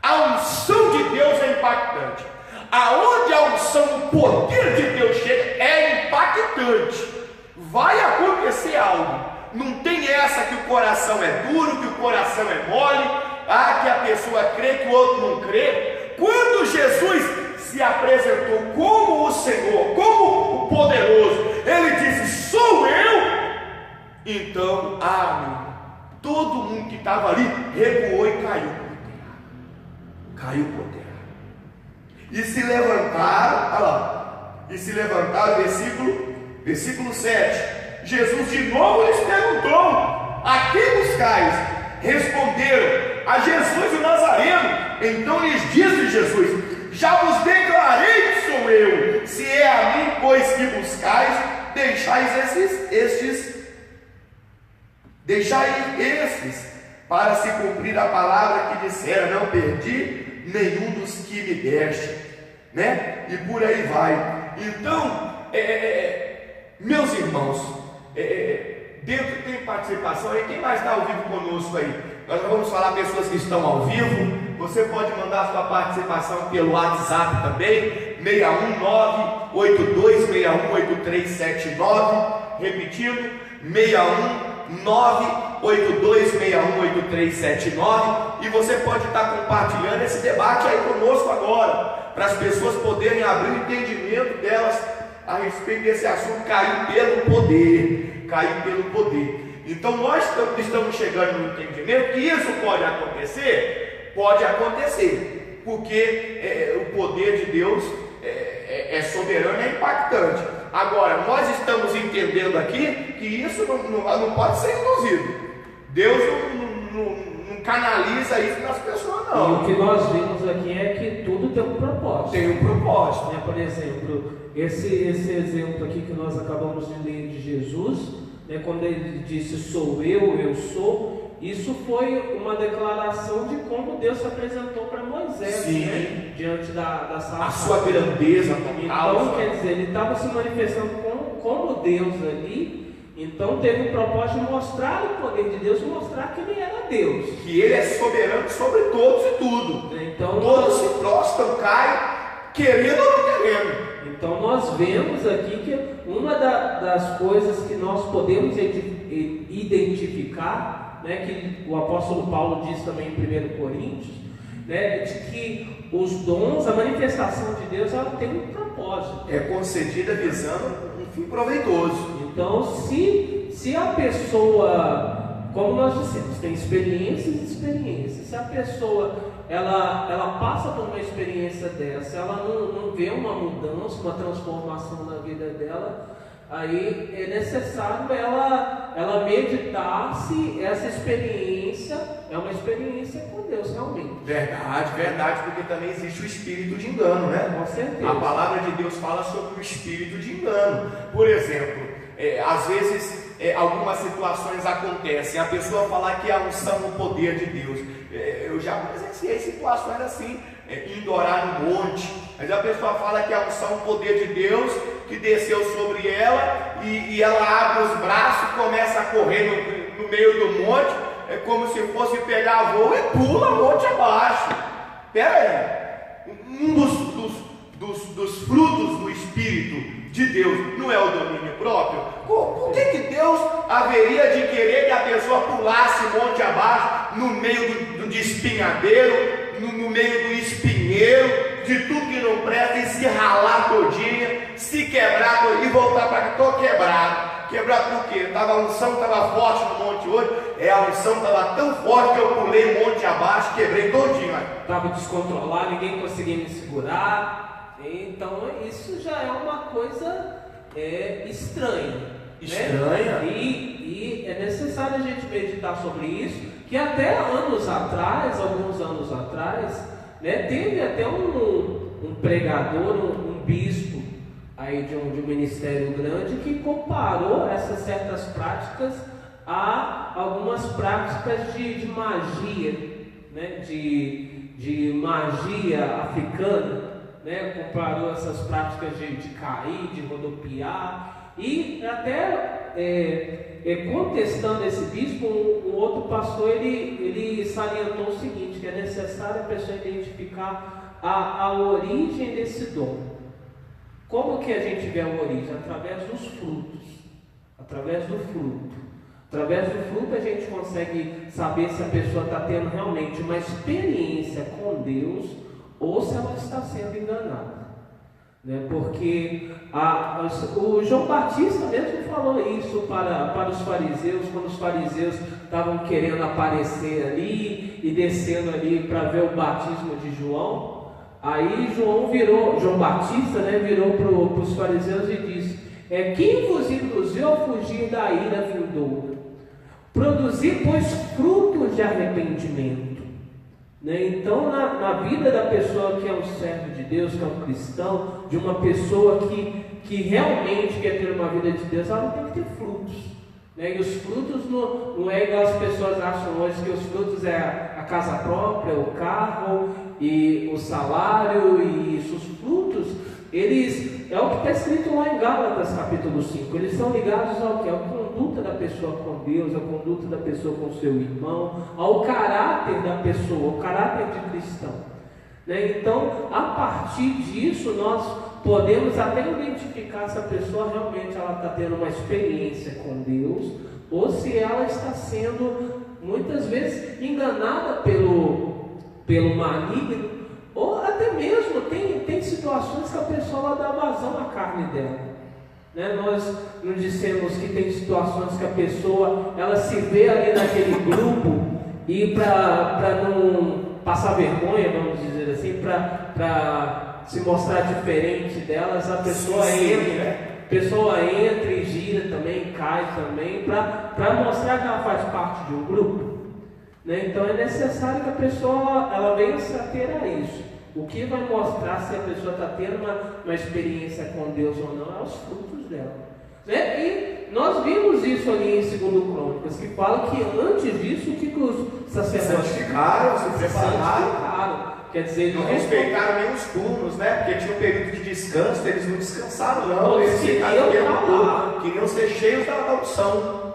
A unção de Deus é impactante. Aonde a unção, o poder de Deus chega, é impactante. Vai acontecer algo. Não tem essa que o coração é duro, que o coração é mole, que a pessoa crê, que o outro não crê. Quando Jesus se apresentou como o Senhor, como o poderoso, ele disse: sou eu. Então, todo mundo que estava ali recuou e caiu por terra. Caiu por terra. E se levantaram, olha lá, e se levantaram, versículo 7. Jesus de novo lhes perguntou: a quem buscais? Responderam: a Jesus o Nazareno. Então lhes disse Jesus: já vos declarei que sou eu. Se é a mim, pois, que buscais, deixai estes, para se cumprir a palavra que dissera: não perdi nenhum dos que me deste, né? E por aí vai. Então, meus irmãos, dentro tem participação aí. Quem mais está ao vivo conosco aí? Nós vamos falar pessoas que estão ao vivo. Você pode mandar a sua participação pelo WhatsApp também, 61982618379, repetindo, 61982618379, e você pode estar compartilhando esse debate aí conosco agora, para as pessoas poderem abrir o entendimento delas a respeito desse assunto. Cair pelo poder. Então nós estamos chegando no entendimento que isso pode acontecer, porque o poder de Deus é soberano e é impactante. Agora, nós estamos entendendo aqui que isso não pode ser induzido. Deus não canaliza isso nas pessoas, não. E o que nós vimos aqui é que tudo tem um propósito. Tem um propósito. Por exemplo, esse exemplo aqui que nós acabamos de ler de Jesus, quando ele disse: sou eu sou. Isso foi uma declaração de como Deus se apresentou para Moisés, diante da a sua grandeza total. Então, quer dizer, ele estava se manifestando como Deus ali. Então teve o propósito de mostrar o poder de Deus, mostrar que ele era Deus, que ele é soberano sobre todos e tudo. Então, todos se prostram, caem, querendo ou não querendo. Então nós vemos aqui que uma das coisas que nós podemos identificar, que o apóstolo Paulo diz também em 1 Coríntios, de que os dons, a manifestação de Deus, ela tem um propósito. É concedida visando um fim proveitoso. Então, se a pessoa, como nós dissemos, tem experiências e experiências. Se a pessoa ela passa por uma experiência dessa, ela não vê uma mudança, uma transformação na vida dela, aí é necessário ela meditar se essa experiência é uma experiência com Deus realmente. Verdade, porque também existe o espírito de engano, né? Com certeza. A palavra de Deus fala sobre o espírito de engano. Por exemplo, às vezes algumas situações acontecem, a pessoa falar que a unção é o poder de Deus. Eu já presenciei situações assim, indo orar no monte, mas a pessoa fala que a unção é o poder de Deus que desceu sobre ela, e ela abre os braços, começa a correr no meio do monte, é como se fosse pegar voo e pula monte abaixo. Pera aí, um dos frutos do Espírito de Deus não é o domínio próprio? Por que Deus haveria de querer que a pessoa pulasse monte abaixo, no meio do espinhadeiro, no meio do espinheiro, de tudo que não presta, e se ralar todinha, se quebrar todinha e voltar para cá? Estou quebrado. Quebrado por quê? A unção estava forte no monte hoje. A unção estava tão forte que eu pulei monte abaixo, quebrei todinho. Estava descontrolado, ninguém conseguia me segurar. Então isso já é uma coisa estranha. Estranha. Né? E é necessário a gente meditar sobre isso, que até alguns anos atrás, né, teve até um pregador, um bispo aí de um ministério grande, que comparou essas certas práticas a algumas práticas de magia, né, de magia africana, né, comparou essas práticas de cair, de rodopiar, e até contestando esse bispo, um outro pastor, ele salientou o seguinte, que é necessário a pessoa identificar a origem desse dom. Como que a gente vê a origem? Através dos frutos, através do fruto. Através do fruto a gente consegue saber se a pessoa está tendo realmente uma experiência com Deus ou se ela está sendo enganada. Né? Porque o João Batista mesmo falou isso para os fariseus, quando os fariseus estavam querendo aparecer ali e descendo ali para ver o batismo de João. Aí João Batista, né, virou para os fariseus e disse: quem vos induziu a fugir da ira vindoura? Produzir, pois, frutos de arrependimento. Né? Então, na vida da pessoa que é um servo de Deus, que é um cristão, de uma pessoa que realmente quer ter uma vida de Deus, ela tem que ter frutos. Né? E os frutos não é igual as pessoas acham hoje, que os frutos é a casa própria, o carro e o salário, e os frutos, eles, é o que está escrito lá em Gálatas capítulo 5, eles são ligados ao que? A conduta da pessoa com Deus, a conduta da pessoa com seu irmão, ao caráter da pessoa, o caráter de cristão. Né? Então, a partir disso, nós podemos até identificar se a pessoa realmente está tendo uma experiência com Deus, ou se ela está sendo, muitas vezes, enganada pelo maligno, ou até mesmo tem situações que a pessoa dá vazão à carne dela. Né? Nós não dissemos que tem situações que a pessoa ela se vê ali naquele grupo e para não passar vergonha, vamos dizer assim, para se mostrar diferente delas, a pessoa entra e gira também, cai também, para mostrar que ela faz parte de um grupo. Né? Então é necessário que a pessoa ela venha se ater a isso. O que vai mostrar se a pessoa está tendo uma experiência com Deus ou não é os frutos dela. Né? E nós vimos isso ali em 2 Crônicas, que fala que antes disso, o que os sacerdotes santificaram, se prepararam. Quer dizer, não respeitaram nem os turnos, né? Porque tinha um período de descanso, eles não descansaram, não. Eles queriam ser cheios da unção.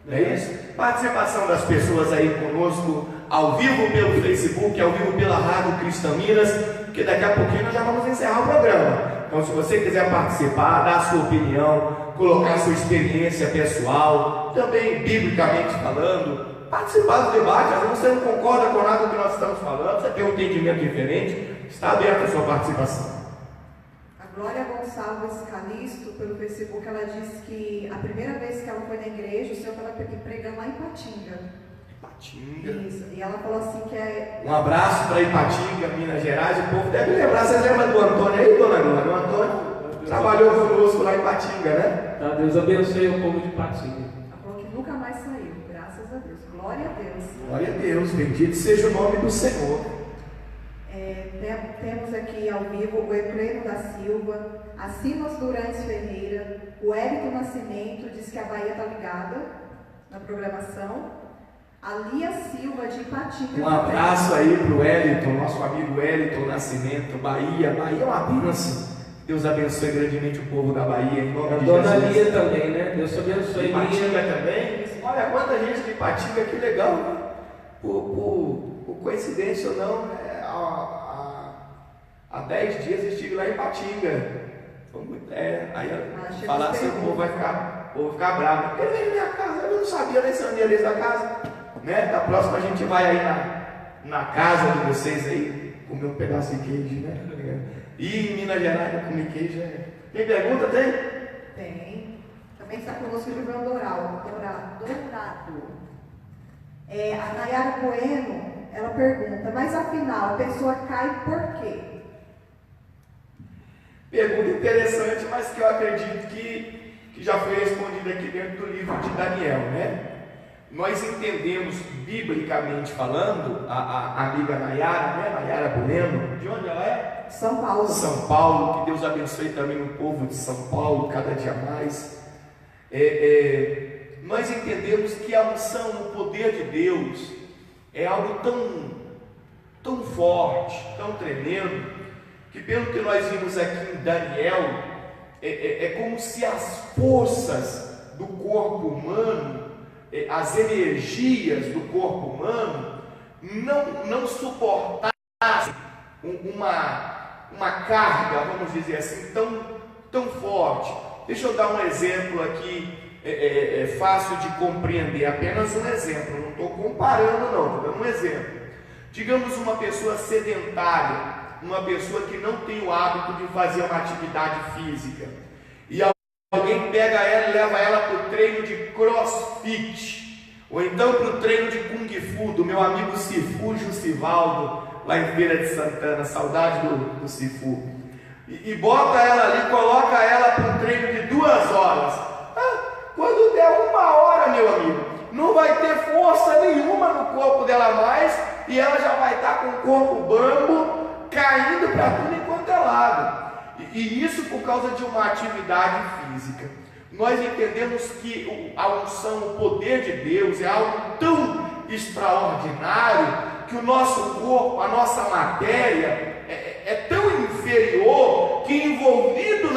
Não é isso? Participação das pessoas aí conosco, ao vivo pelo Facebook, ao vivo pela Rádio Cristaminas, porque daqui a pouquinho nós já vamos encerrar o programa. Então, se você quiser participar, dar a sua opinião, colocar a sua experiência pessoal, também biblicamente falando, participar do debate. Às vezes você não concorda com nada do que nós estamos falando, você tem um entendimento diferente, está aberta a sua participação. A Glória Gonçalves Calisto, pelo Facebook, ela disse que a primeira vez que ela foi na igreja, o Senhor estava pregando lá em Ipatinga. Ipatinga? Isso, e ela falou assim que é... Um abraço para Ipatinga, Minas Gerais. O povo deve lembrar. Vocês lembram do Antônio aí, dona Glória? O Antônio trabalhou conosco lá em Ipatinga, né? Tá, Deus abençoe o povo de Ipatinga. Ela falou que nunca mais saiu, graças a Deus. Glória a Deus. Glória a Deus, bendito seja o nome do Senhor. Temos aqui ao vivo o Efreno da Silva, a Simas Durães Ferreira, o Érico Nascimento, diz que a Bahia está ligada na programação, a Lia Silva de Ipatinga. Um abraço aí para o Wellington, nosso amigo Wellington Nascimento, Bahia é uma bênção. Deus abençoe grandemente o povo da Bahia, em nome de Jesus. A dona Lia também, né? Deus abençoe. Ipatinga também. Olha, quanta gente de Ipatinga, que legal, né? Por coincidência ou não, né? Há 10 dias eu estive lá em Ipatinga. Aí falar assim, o povo vai ficar bravo. Ele veio na minha casa, eu não sabia nem se eu ia da casa. Né? Da próxima a gente vai aí na casa de vocês aí, comer um pedaço de queijo, né? E em Minas Gerais comer queijo. Tem pergunta? Tem? Tem. Também está conosco o Gilberto Dourado. A Nayara Bueno, ela pergunta, mas afinal, a pessoa cai por quê? Pergunta interessante, mas que eu acredito que já foi respondida aqui dentro do livro de Daniel, né? Nós entendemos, biblicamente falando, a amiga Nayara, né? Nayara Bueno, de onde ela é? São Paulo. São Paulo, que Deus abençoe também o povo de São Paulo, cada dia mais. Nós entendemos que a unção, o poder de Deus, é algo tão forte, tão tremendo, que pelo que nós vimos aqui em Daniel, é como se as forças do corpo humano, as energias do corpo humano, não suportassem uma carga, vamos dizer assim, tão forte. Deixa eu dar um exemplo aqui, fácil de compreender, apenas um exemplo, não estou comparando não, estou dando um exemplo. Digamos uma pessoa sedentária, uma pessoa que não tem o hábito de fazer uma atividade física, e alguém pega ela e leva ela para o treino de crossfit, ou então para o treino de kung fu, do meu amigo Sifu Jussivaldo, lá em Feira de Santana, saudade do Sifu, e bota ela ali, coloca ela para um treino de 2 horas, quando der 1 hora, meu amigo, não vai ter força nenhuma no corpo dela mais, e ela já vai estar com o corpo bambo, caindo para tudo enquanto é lado, e isso por causa de uma atividade física. Nós entendemos que a unção, o poder de Deus é algo tão extraordinário, que o nosso corpo, a nossa matéria é tão inferior, que envolvido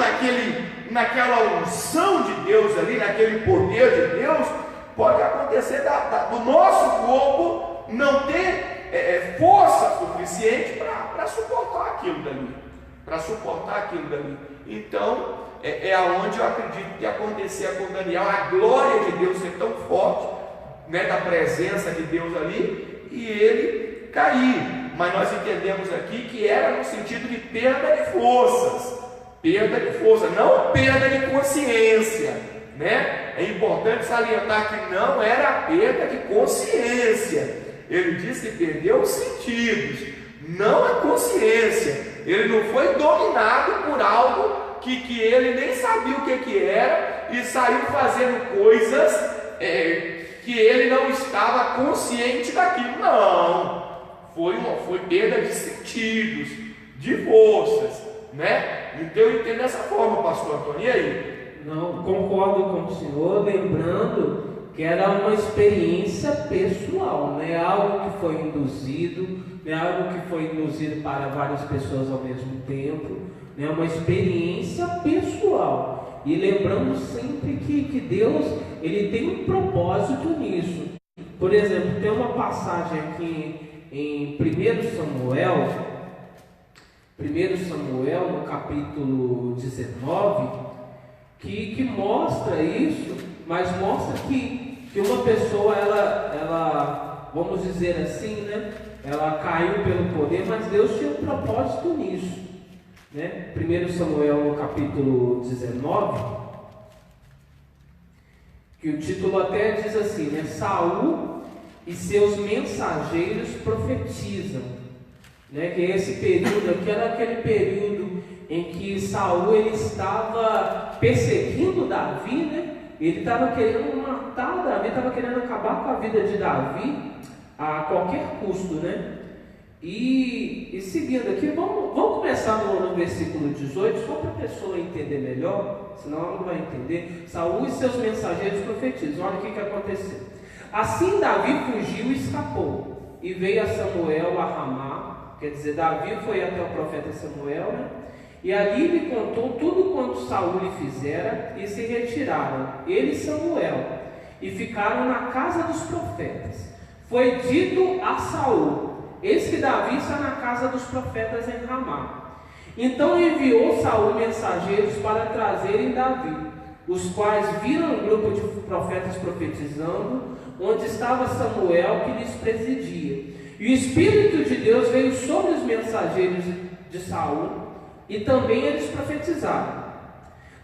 naquela unção de Deus ali, naquele poder de Deus, pode acontecer do nosso corpo não ter força suficiente para suportar aquilo dali, Então, aonde eu acredito que acontecia com Daniel, a glória de Deus ser tão forte, né, da presença de Deus ali, e ele cair. Mas nós entendemos aqui que era no sentido de perda de forças, não perda de consciência, né? É importante salientar que não era perda de consciência. Ele disse que perdeu os sentidos, não a consciência. Ele não foi dominado por algo que ele nem sabia o que era e saiu fazendo coisas que ele não estava consciente daquilo. Não, foi perda de sentidos, de forças, né? Então eu entendo dessa forma, pastor Antônio. E aí? Não, concordo com o senhor, lembrando que era uma experiência pessoal, não é algo que foi induzido, não é algo que foi induzido para várias pessoas ao mesmo tempo, é uma experiência pessoal. E lembrando sempre que Deus, ele tem um propósito nisso. Por exemplo, tem uma passagem aqui em 1 Samuel, no capítulo 19, que mostra isso, mas mostra que uma pessoa, ela, vamos dizer assim, né? Ela caiu pelo poder, mas Deus tinha um propósito nisso, né? 1 Samuel, no capítulo 19, que o título até diz assim, né? Saul e seus mensageiros profetizam, né? Que esse período aqui era aquele período em que Saul ele estava perseguindo Davi, né? Ele estava querendo matar Davi, estava querendo acabar com a vida de Davi a qualquer custo, né? E seguindo aqui, vamos começar no versículo 18, só para a pessoa entender melhor, senão ela não vai entender. Saul e seus mensageiros profetizam. Olha o que aconteceu. Assim Davi fugiu e escapou, e veio a Samuel a Ramá, quer dizer, Davi foi até o profeta Samuel, né? E ali lhe contou tudo quanto Saul lhe fizera, e se retiraram, ele e Samuel. e ficaram na casa dos profetas. Foi dito a Saul: eis que Davi está na casa dos profetas em Ramá. Então enviou Saul mensageiros para trazerem Davi, os quais viram um grupo de profetas profetizando, onde estava Samuel que lhes presidia. E o Espírito de Deus veio sobre os mensageiros de Saul, e também eles profetizaram.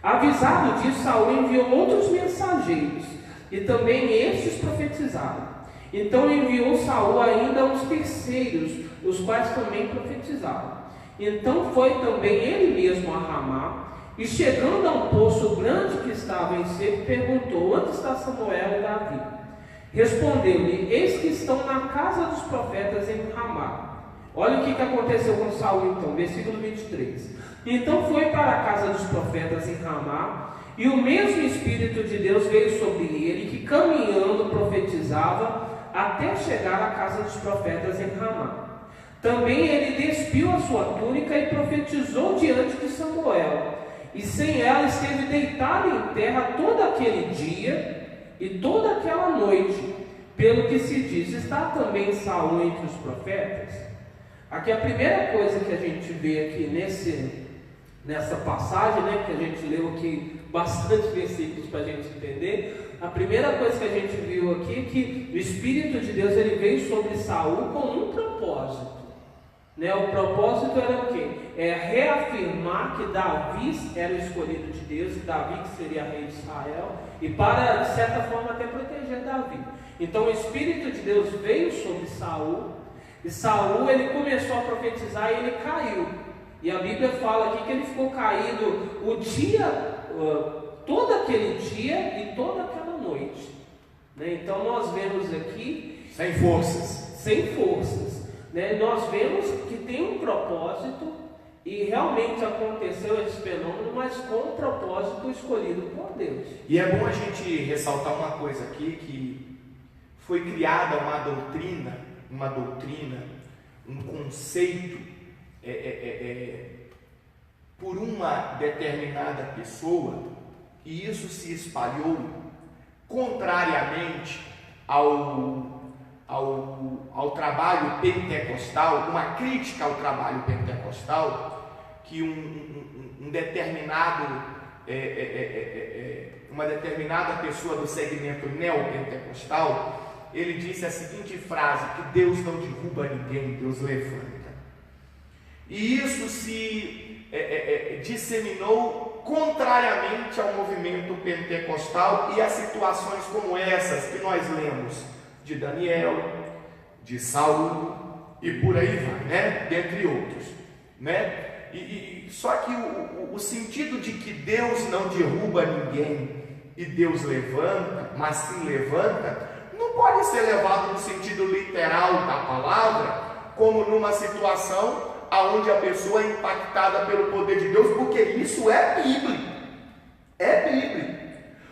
Avisado disso, Saul enviou outros mensageiros, e também estes profetizaram. Então enviou Saul ainda uns terceiros, os quais também profetizaram. Então foi também ele mesmo a Ramá, e chegando a um poço grande que estava em seco, perguntou: onde está Samuel e Davi? Respondeu-lhe: eis que estão na casa dos profetas em Ramá. Olha o que aconteceu com Saul então, versículo 23. Então foi para a casa dos profetas em Ramá, e o mesmo Espírito de Deus veio sobre ele, que caminhando profetizava, até chegar à casa dos profetas em Ramá. Também ele despiu a sua túnica e profetizou diante de Samuel, e sem ela esteve deitado em terra todo aquele dia e toda aquela noite. Pelo que se diz: está também Saul entre os profetas? Aqui a primeira coisa que a gente vê aqui nessa passagem, né, que a gente leu aqui bastante versículos para a gente entender. A primeira coisa que a gente viu aqui é que o Espírito de Deus ele veio sobre Saul com um propósito. Né? O propósito era o quê? Reafirmar que Davi era o escolhido de Deus, Davi que seria rei de Israel, e para, de certa forma, até proteger Davi. Então o Espírito de Deus veio sobre Saul, e Saul ele começou a profetizar e ele caiu. E a Bíblia fala aqui que ele ficou caído o dia, todo aquele dia e toda aquela noite. Né? Então nós vemos aqui sem forças. Né? Nós vemos que tem um propósito, e realmente aconteceu esse fenômeno, mas com um propósito escolhido por Deus. E é bom a gente ressaltar uma coisa aqui, que foi criada uma doutrina, um conceito por uma determinada pessoa, e isso se espalhou contrariamente ao trabalho pentecostal, uma crítica ao trabalho pentecostal, que uma determinada pessoa do segmento neopentecostal, ele disse a seguinte frase: que Deus não derruba ninguém, Deus levanta. E isso se disseminou contrariamente ao movimento pentecostal e a situações como essas que nós lemos de Daniel, de Saul e por aí vai, né? Dentre outros, né? Só que o sentido de que Deus não derruba ninguém e Deus levanta, mas sim levanta, não pode ser levado no sentido literal da palavra, como numa situação onde a pessoa é impactada pelo poder de Deus, porque isso é bíblico. É bíblico.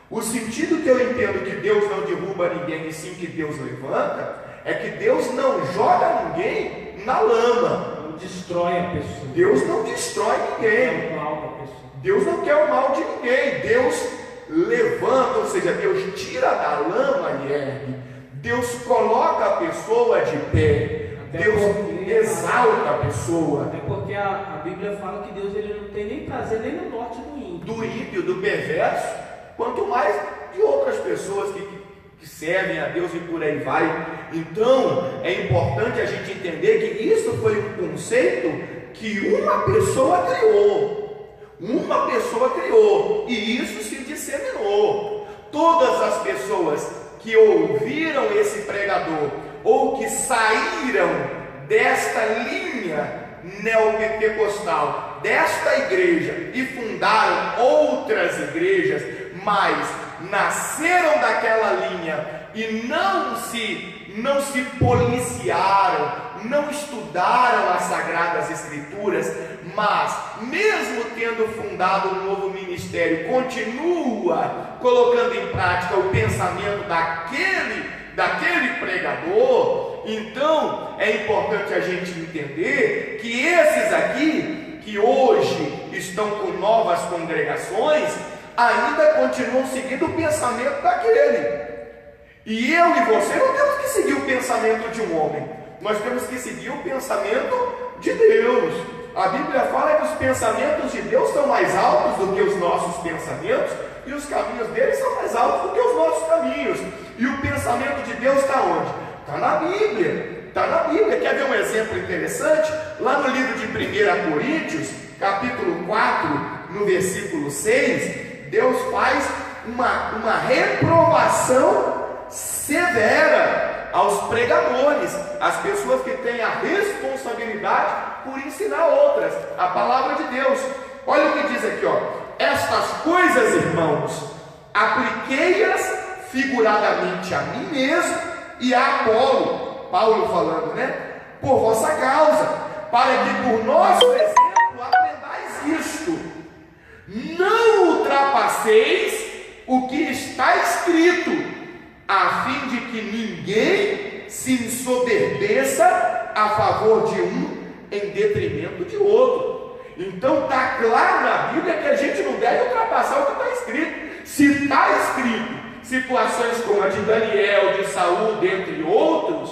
O sentido que eu entendo que Deus não derruba ninguém e sim que Deus levanta, é que Deus não joga ninguém na lama. Não destrói a pessoa. Deus não destrói ninguém. Deus não quer o mal de ninguém. Deus levanta, ou seja, Deus tira da lama e ergue. Deus coloca a pessoa de pé. Deus exalta a pessoa. Até porque a Bíblia fala que Deus ele não tem nem prazer nem na morte do ímpio. Do ímpio, do perverso, quanto mais de outras pessoas que servem a Deus e por aí vai. Então, é importante a gente entender que isso foi um conceito que uma pessoa criou. Uma pessoa criou. E isso se disseminou. Todas as pessoas que ouviram esse pregador ou que saíram desta linha neopentecostal, desta igreja, e fundaram outras igrejas, mas nasceram daquela linha e não se policiaram, não estudaram as Sagradas Escrituras, mas mesmo tendo fundado um novo ministério, continua colocando em prática o pensamento daquele pregador. Então é importante a gente entender que esses aqui, que hoje estão com novas congregações, ainda continuam seguindo o pensamento daquele. E eu e você não temos que seguir o pensamento de um homem, nós temos que seguir o pensamento de Deus. A Bíblia fala que os pensamentos de Deus são mais altos do que os nossos pensamentos, e os caminhos dele são mais altos do que os nossos caminhos. E o pensamento de Deus está onde? Está na Bíblia. Está na Bíblia. Quer ver um exemplo interessante? Lá no livro de 1 Coríntios, capítulo 4, no versículo 6, Deus faz uma reprovação severa aos pregadores, às pessoas que têm a responsabilidade por ensinar outras a palavra de Deus. Olha o que diz aqui, ó: estas coisas, irmãos, apliquei-as figuradamente a mim mesmo e a Apolo, Paulo falando, né? Por vossa causa, para que por nosso exemplo aprendais isto: não ultrapasseis o que está escrito, a fim de que ninguém se ensoberbeça a favor de um em detrimento de outro. Então está claro na Bíblia que a gente não deve ultrapassar o que está escrito. Se está escrito situações como a de Daniel, de Saul, dentre outros,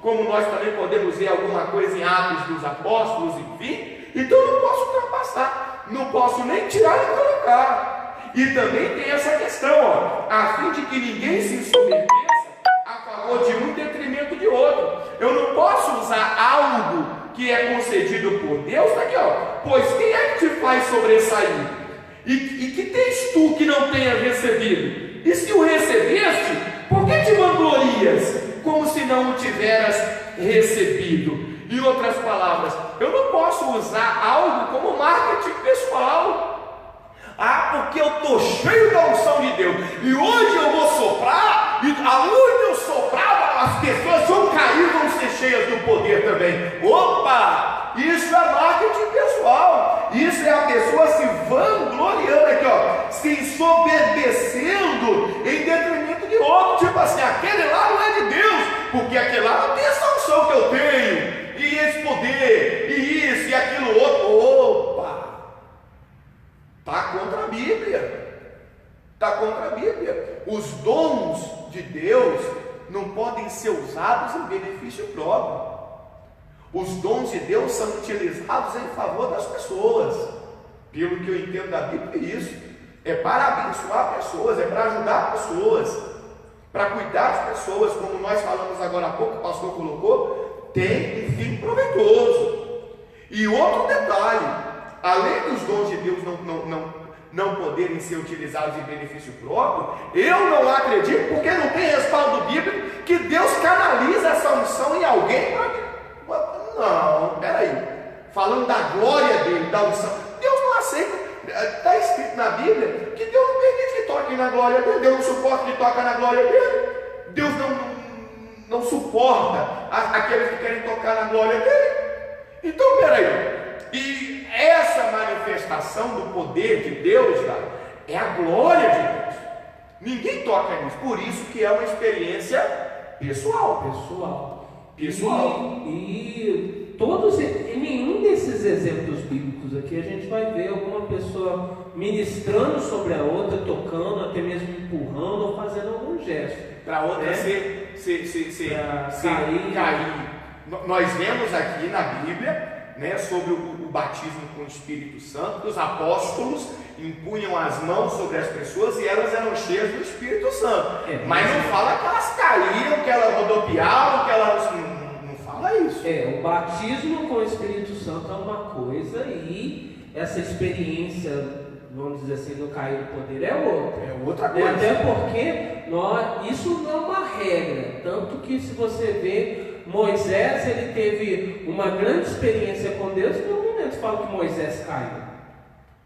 como nós também podemos ver alguma coisa em Atos dos Apóstolos, enfim, então eu não posso ultrapassar, não posso nem tirar nem colocar. E também tem essa questão, ó, a fim de que ninguém se ensoberbeça a favor de um em detrimento de outro. Eu não posso usar algo que é concedido por Deus, tá aqui, ó, pois quem é que te faz sobressair? E que tens tu que não tenha recebido? E se o recebeste, por que te vanglorias, como se não o tiveras recebido? Em outras palavras, eu não posso usar algo como marketing pessoal. Ah, porque eu estou cheio da unção de Deus, e hoje eu vou soprar, e aonde eu soprar, as pessoas vão cair, vão ser cheias do poder também. Opa! Isso é marketing pessoal, isso é a pessoa se vangloriando aqui, ó, se ensoberbecendo em detrimento de outro, tipo assim, aquele lá não é de Deus, porque aquele lá não tem essa unção que eu tenho, e esse poder, e isso, e aquilo outro. Opa! Está contra a Bíblia. Está contra a Bíblia. Os dons de Deus não podem ser usados em benefício próprio. Os dons de Deus são utilizados em favor das pessoas. Pelo que eu entendo da Bíblia, é isso. É para abençoar pessoas, é para ajudar pessoas, para cuidar das pessoas, como nós falamos agora há pouco, o pastor colocou, tem um fim proveitoso. E outro detalhe, além dos dons de Deus não poderem ser utilizados em benefício próprio, eu não acredito, porque não tem respaldo bíblico, que Deus canaliza essa unção em alguém. Não, peraí, falando da glória dele, da unção, Deus não aceita. Está escrito na Bíblia que Deus não permite que toquem na glória dele, Deus não suporta que toca na glória dele, Deus não suporta aqueles que querem tocar na glória dele. Então peraí, e essa manifestação do poder de Deus é a glória de Deus, ninguém toca nisso, por isso que é uma experiência pessoal. E nenhum desses exemplos bíblicos aqui a gente vai ver alguma pessoa ministrando sobre a outra, tocando, até mesmo empurrando ou fazendo algum gesto para a outra cair. Nós vemos aqui na Bíblia, né, sobre o batismo com o Espírito Santo, que os apóstolos impunham as mãos sobre as pessoas e elas eram cheias do Espírito Santo. Mas não fala que elas caíam, que elas rodopiavam, que elas... Não fala isso. O batismo com o Espírito Santo é uma coisa e essa experiência, vamos dizer assim, no cair do poder é outra. É outra coisa. Até porque isso não é uma regra. Tanto que se você vê Moisés, ele teve uma grande experiência com Deus, e no momento fala que Moisés caiu.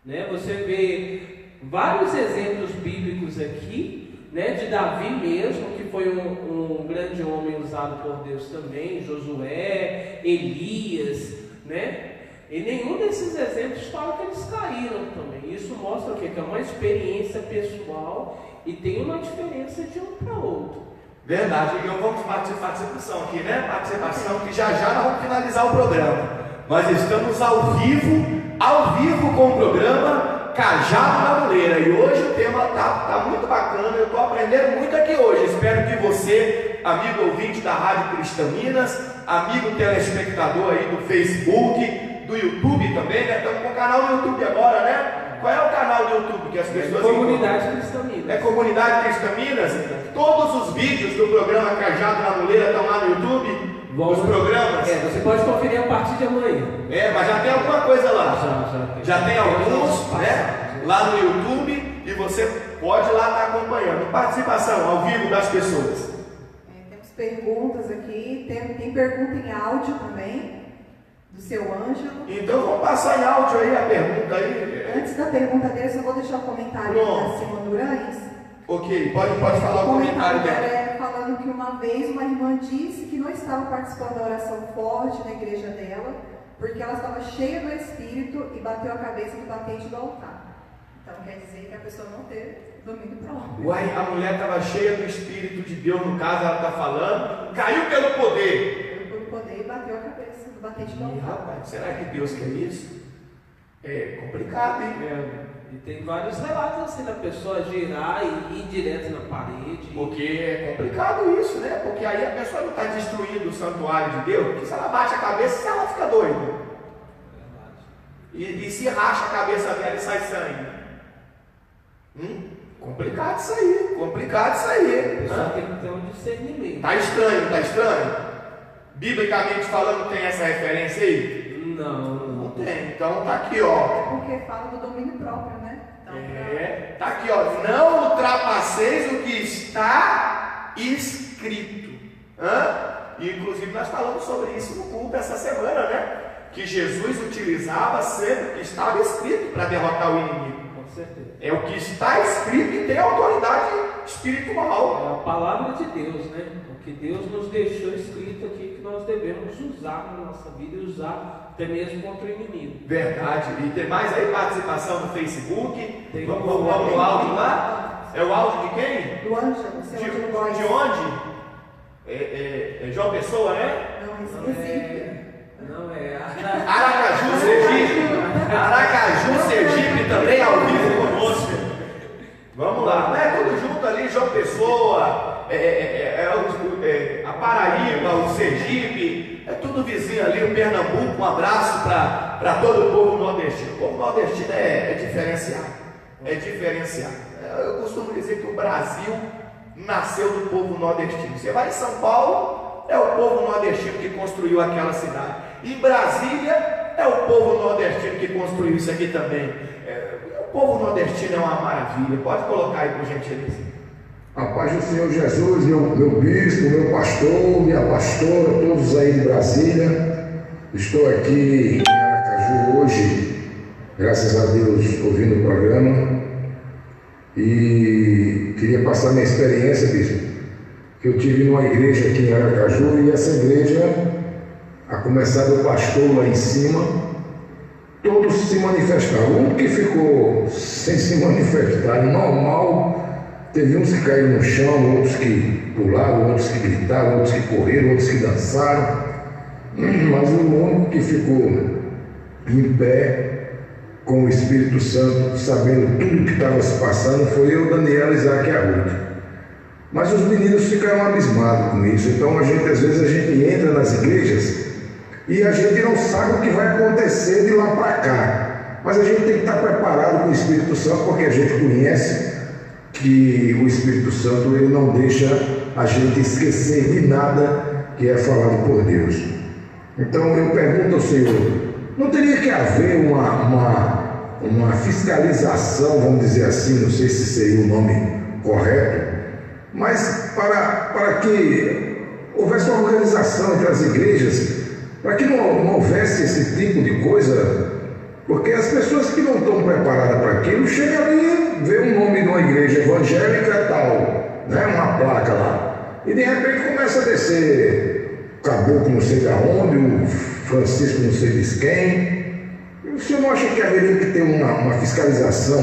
Né? Você vê vários exemplos bíblicos aqui, né, de Davi mesmo, que foi um grande homem usado por Deus também, Josué, Elias, né? E nenhum desses exemplos fala que eles caíram também. Isso mostra o quê? Que é uma experiência pessoal e tem uma diferença de um para outro. Verdade, então vamos participação aqui, né? Participação que já nós vamos finalizar o programa. Nós estamos ao vivo com o programa Cajado na Muleira. E hoje o tema tá muito bacana, eu estou aprendendo muito aqui hoje. Espero que você, amigo ouvinte da Rádio Cristaminas, amigo telespectador aí do Facebook, do YouTube também, né? Estamos com o canal do YouTube agora, né? Qual é o canal do YouTube que as pessoas Comunidade Cristaminas. É Comunidade Cristaminas? Todos os vídeos do programa Cajado na Muleira estão lá no YouTube? Os programas? Você pode conferir a partir de amanhã. Mas já tem alguma coisa lá. Já tem alguns, né? Lá no YouTube, e você pode lá estar acompanhando. Participação ao vivo das pessoas. Temos perguntas aqui, tem pergunta em áudio também, do seu Ângelo. Então vamos passar em áudio aí a pergunta aí. Antes da pergunta dele, só vou deixar o comentário da Simone Durães. Ok, pode falar o comentário dela. Falando que uma vez uma irmã disse que não estava participando da oração forte na igreja dela, porque ela estava cheia do Espírito e bateu a cabeça no batente do altar. Então quer dizer que a pessoa não teve domínio próprio. Uai, a mulher estava cheia do Espírito de Deus, no caso ela está falando, caiu pelo poder. Caiu pelo poder e bateu a cabeça no batente do altar. Rapaz, será que Deus quer isso? É complicado, hein? E tem vários relatos assim da pessoa girar e ir direto na parede. Porque é complicado isso, né? Porque aí a pessoa não está destruindo o santuário de Deus, porque se ela bate a cabeça, ela fica doida. E se racha a cabeça dela e sai sangue. Complicado isso aí, complicado isso aí. A pessoa tem que ter um discernimento. Tá estranho. Biblicamente falando, tem essa referência aí? Não tem. Então tá aqui, ó. É porque fala do domínio próprio, né? Então, tá aqui, ó. Não ultrapasseis o que está escrito. E, inclusive nós falamos sobre isso no culto essa semana, né? Que Jesus utilizava sempre o que estava escrito para derrotar o inimigo. Com certeza. É o que está escrito e tem autoridade espiritual. É a palavra de Deus, né? O que Deus nos deixou escrito aqui que nós devemos usar na nossa vida e usar até mesmo contra o inimigo. Verdade. E tem mais aí participação no Facebook? Vamos no áudio lá? É o áudio de quem? Do Ângelo, seu Ângelo Góes. De onde? É João Pessoa, né? Não, Recife. Não é. Aracaju, Sergipe. Aracaju, Sergipe também ao vivo conosco. Vamos lá. É tudo junto ali, João Pessoa, a Paraíba, o Sergipe, é tudo vizinho ali, o Pernambuco. Um abraço para todo o povo nordestino. O povo nordestino é diferenciado. É diferenciado. Eu costumo dizer que o Brasil nasceu do povo nordestino. Você vai em São Paulo, é o povo nordestino que construiu aquela cidade. Em Brasília, é o povo nordestino que construiu isso aqui também. O povo nordestino é uma maravilha. Pode colocar aí, por gentileza. A paz do Senhor Jesus, meu bispo, meu pastor, minha pastora, todos aí de Brasília. Estou aqui em Aracaju hoje, graças a Deus, ouvindo o programa. E queria passar minha experiência, bispo, que eu tive numa igreja aqui em Aracaju, e essa igreja, a começar do pastor lá em cima, todos se manifestaram. Um que ficou sem se manifestar, normal, teve uns que caíram no chão, outros que pularam, outros que gritaram, outros que correram, outros que dançaram, mas o único que ficou em pé, com o Espírito Santo, sabendo tudo que estava se passando, foi eu, Daniel, Isaac e a Ruth. Mas os meninos ficaram abismados com isso. Então às vezes a gente entra nas igrejas e a gente não sabe o que vai acontecer de lá para cá. Mas a gente tem que estar preparado com o Espírito Santo, porque a gente conhece que o Espírito Santo ele não deixa a gente esquecer de nada que é falado por Deus. Então eu pergunto ao Senhor, não teria que haver uma fiscalização, vamos dizer assim, não sei se seria o nome correto, mas para que houvesse uma organização entre as igrejas, para que não houvesse esse tipo de coisa, porque as pessoas que não estão preparadas para aquilo, chegam ali, vê um nome de uma igreja evangélica tal, né, uma placa lá, e de repente começa a descer caboclo não sei de onde, o Francisco não sei de quem. O senhor não acha que haveria que ter uma fiscalização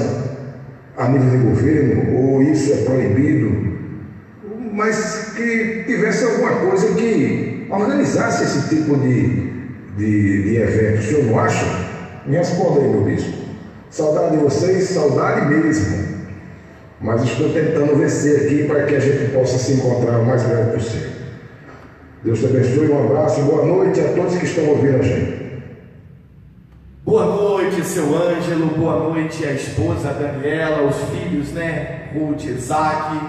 a nível de governo, ou isso é proibido, mas que tivesse alguma coisa que organizasse esse tipo de evento? O senhor não acha? Me responda aí, meu bispo. Saudade de vocês, saudade mesmo. Mas estou tentando vencer aqui para que a gente possa se encontrar o mais breve possível. Deus te abençoe, um abraço, boa noite a todos que estão ouvindo a gente. Boa noite, seu Ângelo, boa noite a esposa Daniela, os filhos, né? Ruth, Isaac.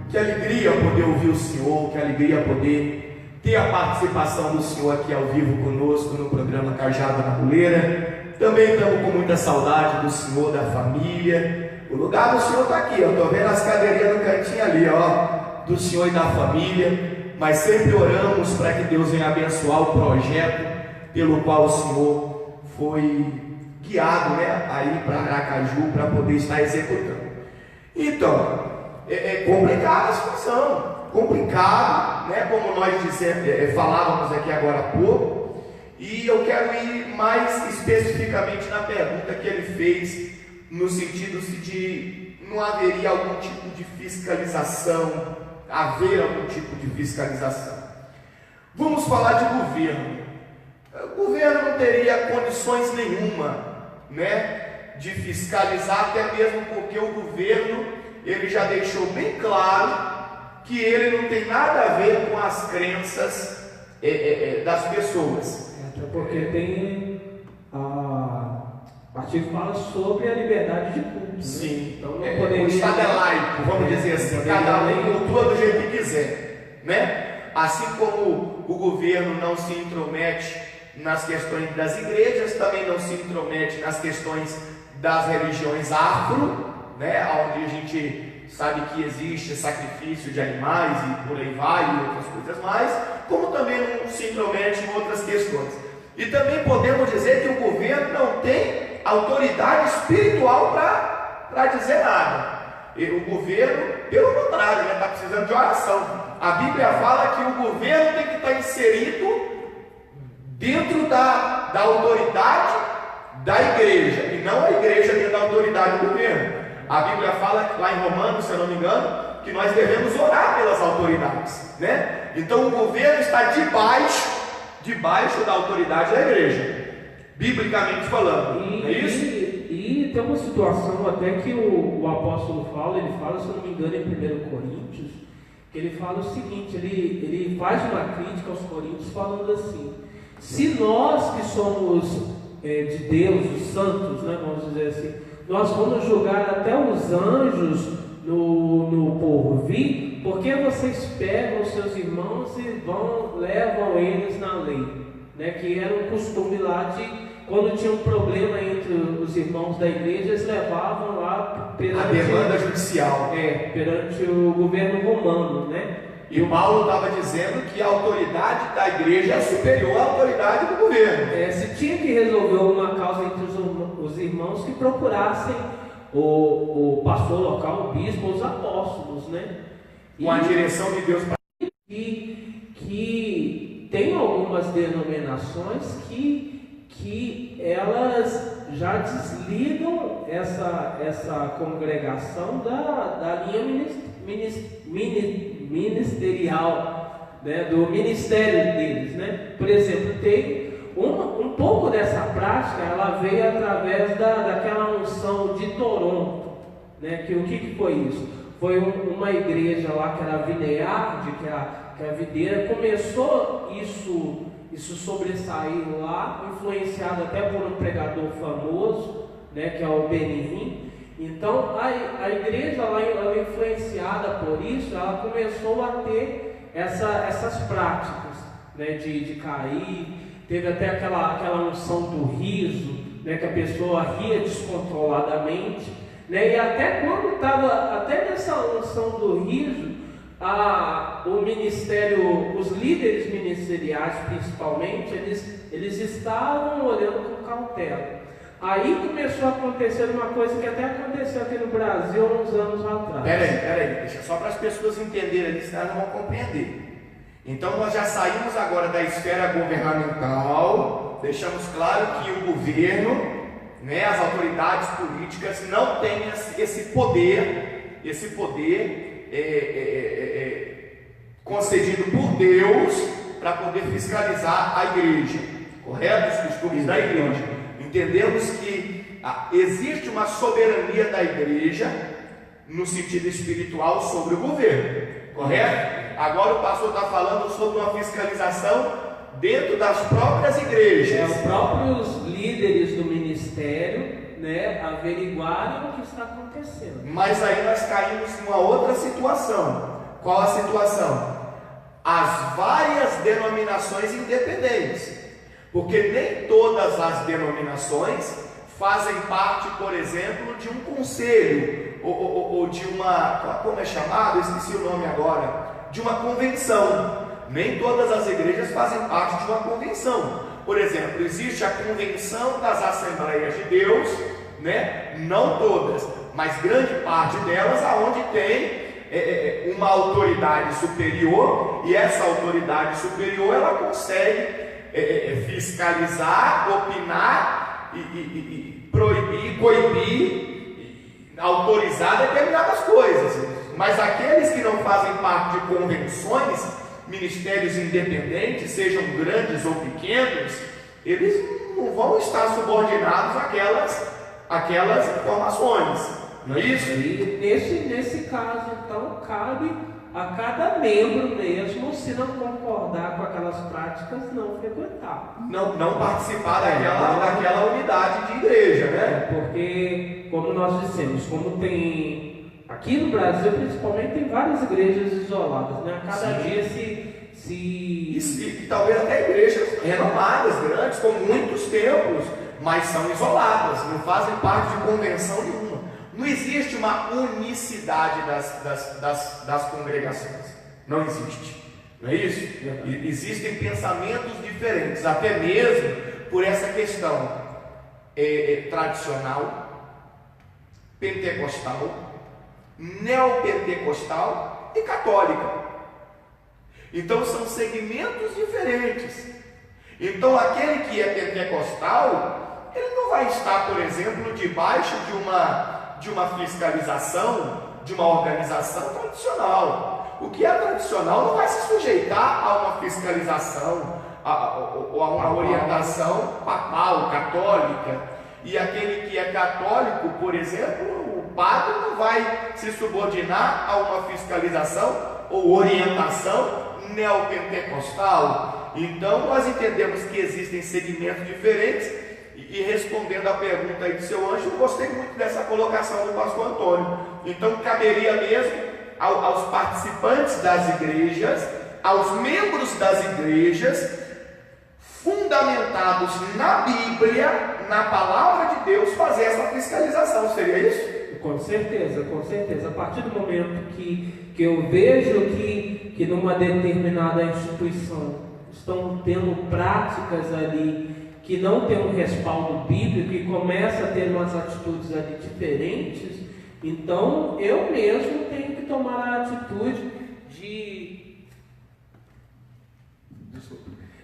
Que alegria poder ouvir o Senhor, que alegria poder ter a participação do Senhor aqui ao vivo conosco no programa Cajado na Muleira. Também estamos com muita saudade do Senhor, da família. O lugar do Senhor está aqui, eu estou vendo as cadeirinhas no cantinho ali, ó, do Senhor e da família. Mas sempre oramos para que Deus venha abençoar o projeto pelo qual o Senhor foi guiado, né, aí para Aracaju para poder estar executando. Então, é complicada a situação, complicado, né, como nós falávamos aqui agora há pouco. E eu quero ir mais especificamente na pergunta que ele fez, no sentido de não haveria algum tipo de fiscalização, haver algum tipo de fiscalização. Vamos falar de governo. O governo não teria condições nenhuma, né, de fiscalizar, até mesmo porque o governo ele já deixou bem claro que ele não tem nada a ver com as crenças das pessoas. Até porque tem o artigo fala sobre a liberdade de culto. Sim, então não poderia... o Estado é laico, vamos dizer assim, cada um cultua do jeito que quiser, né? Assim como o governo não se intromete nas questões das igrejas, também não se intromete nas questões das religiões afro, né? Onde a gente sabe que existe sacrifício de animais e por aí vai, e outras coisas mais, como também não se intromete em outras questões. E também podemos dizer que o governo não tem autoridade espiritual para dizer nada. E o governo, pelo contrário, está precisando de oração. A Bíblia fala que o governo tem que estar inserido dentro da autoridade da igreja, e não a igreja dentro da autoridade do governo. A Bíblia fala, lá em Romanos, se eu não me engano, que nós devemos orar pelas autoridades, né? Então o governo está debaixo da autoridade da igreja, biblicamente falando. É isso? E tem uma situação até que o apóstolo fala, ele fala, se eu não me engano, em 1 Coríntios, que ele fala o seguinte, ele faz uma crítica aos coríntios falando assim: se nós que somos de Deus, os santos, né, vamos dizer assim, nós vamos julgar até os anjos no porvir, porque vocês pegam os seus irmãos e levam eles na lei, né, que era um costume lá de, quando tinha um problema entre os irmãos da igreja, eles levavam lá perante a demanda judicial. Perante o governo romano, né? E o Paulo estava dizendo que a autoridade da igreja é superior à autoridade do governo. Se tinha que resolver alguma causa entre os irmãos, que procurassem o pastor local, o bispo, os apóstolos, né? Com a direção de Deus. Que tem algumas denominações que elas já desligam essa congregação da linha ministerial, né, do ministério deles, né? Por exemplo, tem um pouco dessa prática, ela veio através daquela unção de Toronto, né? Que o que foi isso? Foi uma igreja lá que era a Vineyard, que a videira começou isso sobressair lá, influenciado até por um pregador famoso, né, que é o Benihim. Então a igreja lá, ela, influenciada por isso, ela começou a ter essas práticas, né, de cair. Teve até aquela unção do riso, né, que a pessoa ria descontroladamente, né, e até quando estava até nessa unção do riso, o ministério, os líderes ministeriais principalmente, eles estavam olhando com cautela. Aí começou a acontecer uma coisa que até aconteceu aqui no Brasil há uns anos atrás. Peraí, deixa só para as pessoas entenderem ali, senão elas não vão compreender. Então nós já saímos agora da esfera governamental, deixamos claro que o governo, né, as autoridades políticas não têm esse poder concedido por Deus para poder fiscalizar a igreja, correto? Os costumes da igreja. Entendemos que existe uma soberania da igreja no sentido espiritual sobre o governo, correto? Agora o pastor está falando sobre uma fiscalização dentro das próprias igrejas. Os próprios líderes do ministério, né, averiguarem o que está acontecendo. Mas aí nós caímos em uma outra situação. Qual a situação? As várias denominações independentes, porque nem todas as denominações fazem parte, por exemplo, de um conselho ou de uma, como é chamado? Eu esqueci o nome agora, de uma convenção. Nem todas as igrejas fazem parte de uma convenção. Por exemplo, existe a convenção das Assembleias de Deus, né? Não todas, mas grande parte delas, aonde tem uma autoridade superior, e essa autoridade superior ela consegue fiscalizar, opinar e proibir, coibir, autorizar determinadas coisas. Mas aqueles que não fazem parte de convenções, ministérios independentes, sejam grandes ou pequenos, eles não vão estar subordinados àquelas informações. Não é isso? E nesse caso, então, cabe a cada membro mesmo, se não concordar com aquelas práticas, não frequentar. Não participar daquela unidade de igreja, né? Porque, como nós dissemos, como tem aqui no Brasil, principalmente, tem várias igrejas isoladas, né? A cada dia e talvez até igrejas renomadas, grandes, com muitos templos, mas são isoladas, não fazem parte de convenção nenhuma. Não existe uma unicidade das congregações. Não existe. Não é isso? Existem pensamentos diferentes, até mesmo por essa questão tradicional, pentecostal, neopentecostal e católica. Então são segmentos diferentes. Então aquele que é pentecostal, ele não vai estar, por exemplo, debaixo de uma fiscalização, de uma organização tradicional. O que é tradicional não vai se sujeitar a uma fiscalização ou a uma orientação papal, católica. E aquele que é católico, por exemplo, o padre não vai se subordinar a uma fiscalização ou orientação neopentecostal. Então nós entendemos que existem segmentos diferentes. E respondendo a pergunta aí do seu Anjo, eu gostei muito dessa colocação do pastor Antônio. Então caberia mesmo aos participantes das igrejas, aos membros das igrejas, fundamentados na Bíblia, na palavra de Deus, fazer essa fiscalização. Seria isso? Com certeza, com certeza. A partir do momento que eu vejo que numa determinada instituição estão tendo práticas ali que não tem um respaldo bíblico e começa a ter umas atitudes ali diferentes, então eu mesmo tenho que tomar a atitude de...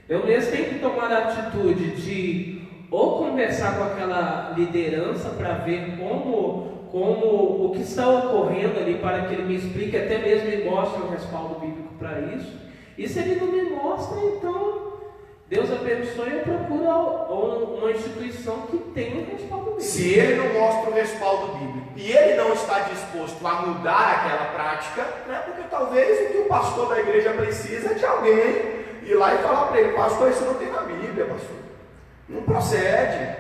Eu mesmo tenho que tomar a atitude de ou conversar com aquela liderança para ver como o que está ocorrendo ali, para que ele me explique, até mesmo me mostre um respaldo bíblico para isso. E se ele não me mostra, então Deus abençoe e procura uma instituição que tenha um respaldo bíblico. Se ele não mostra o respaldo bíblico e ele não está disposto a mudar aquela prática, né, porque talvez o que o pastor da igreja precisa é de alguém ir lá e falar para ele: pastor, isso não tem na Bíblia, pastor, não procede.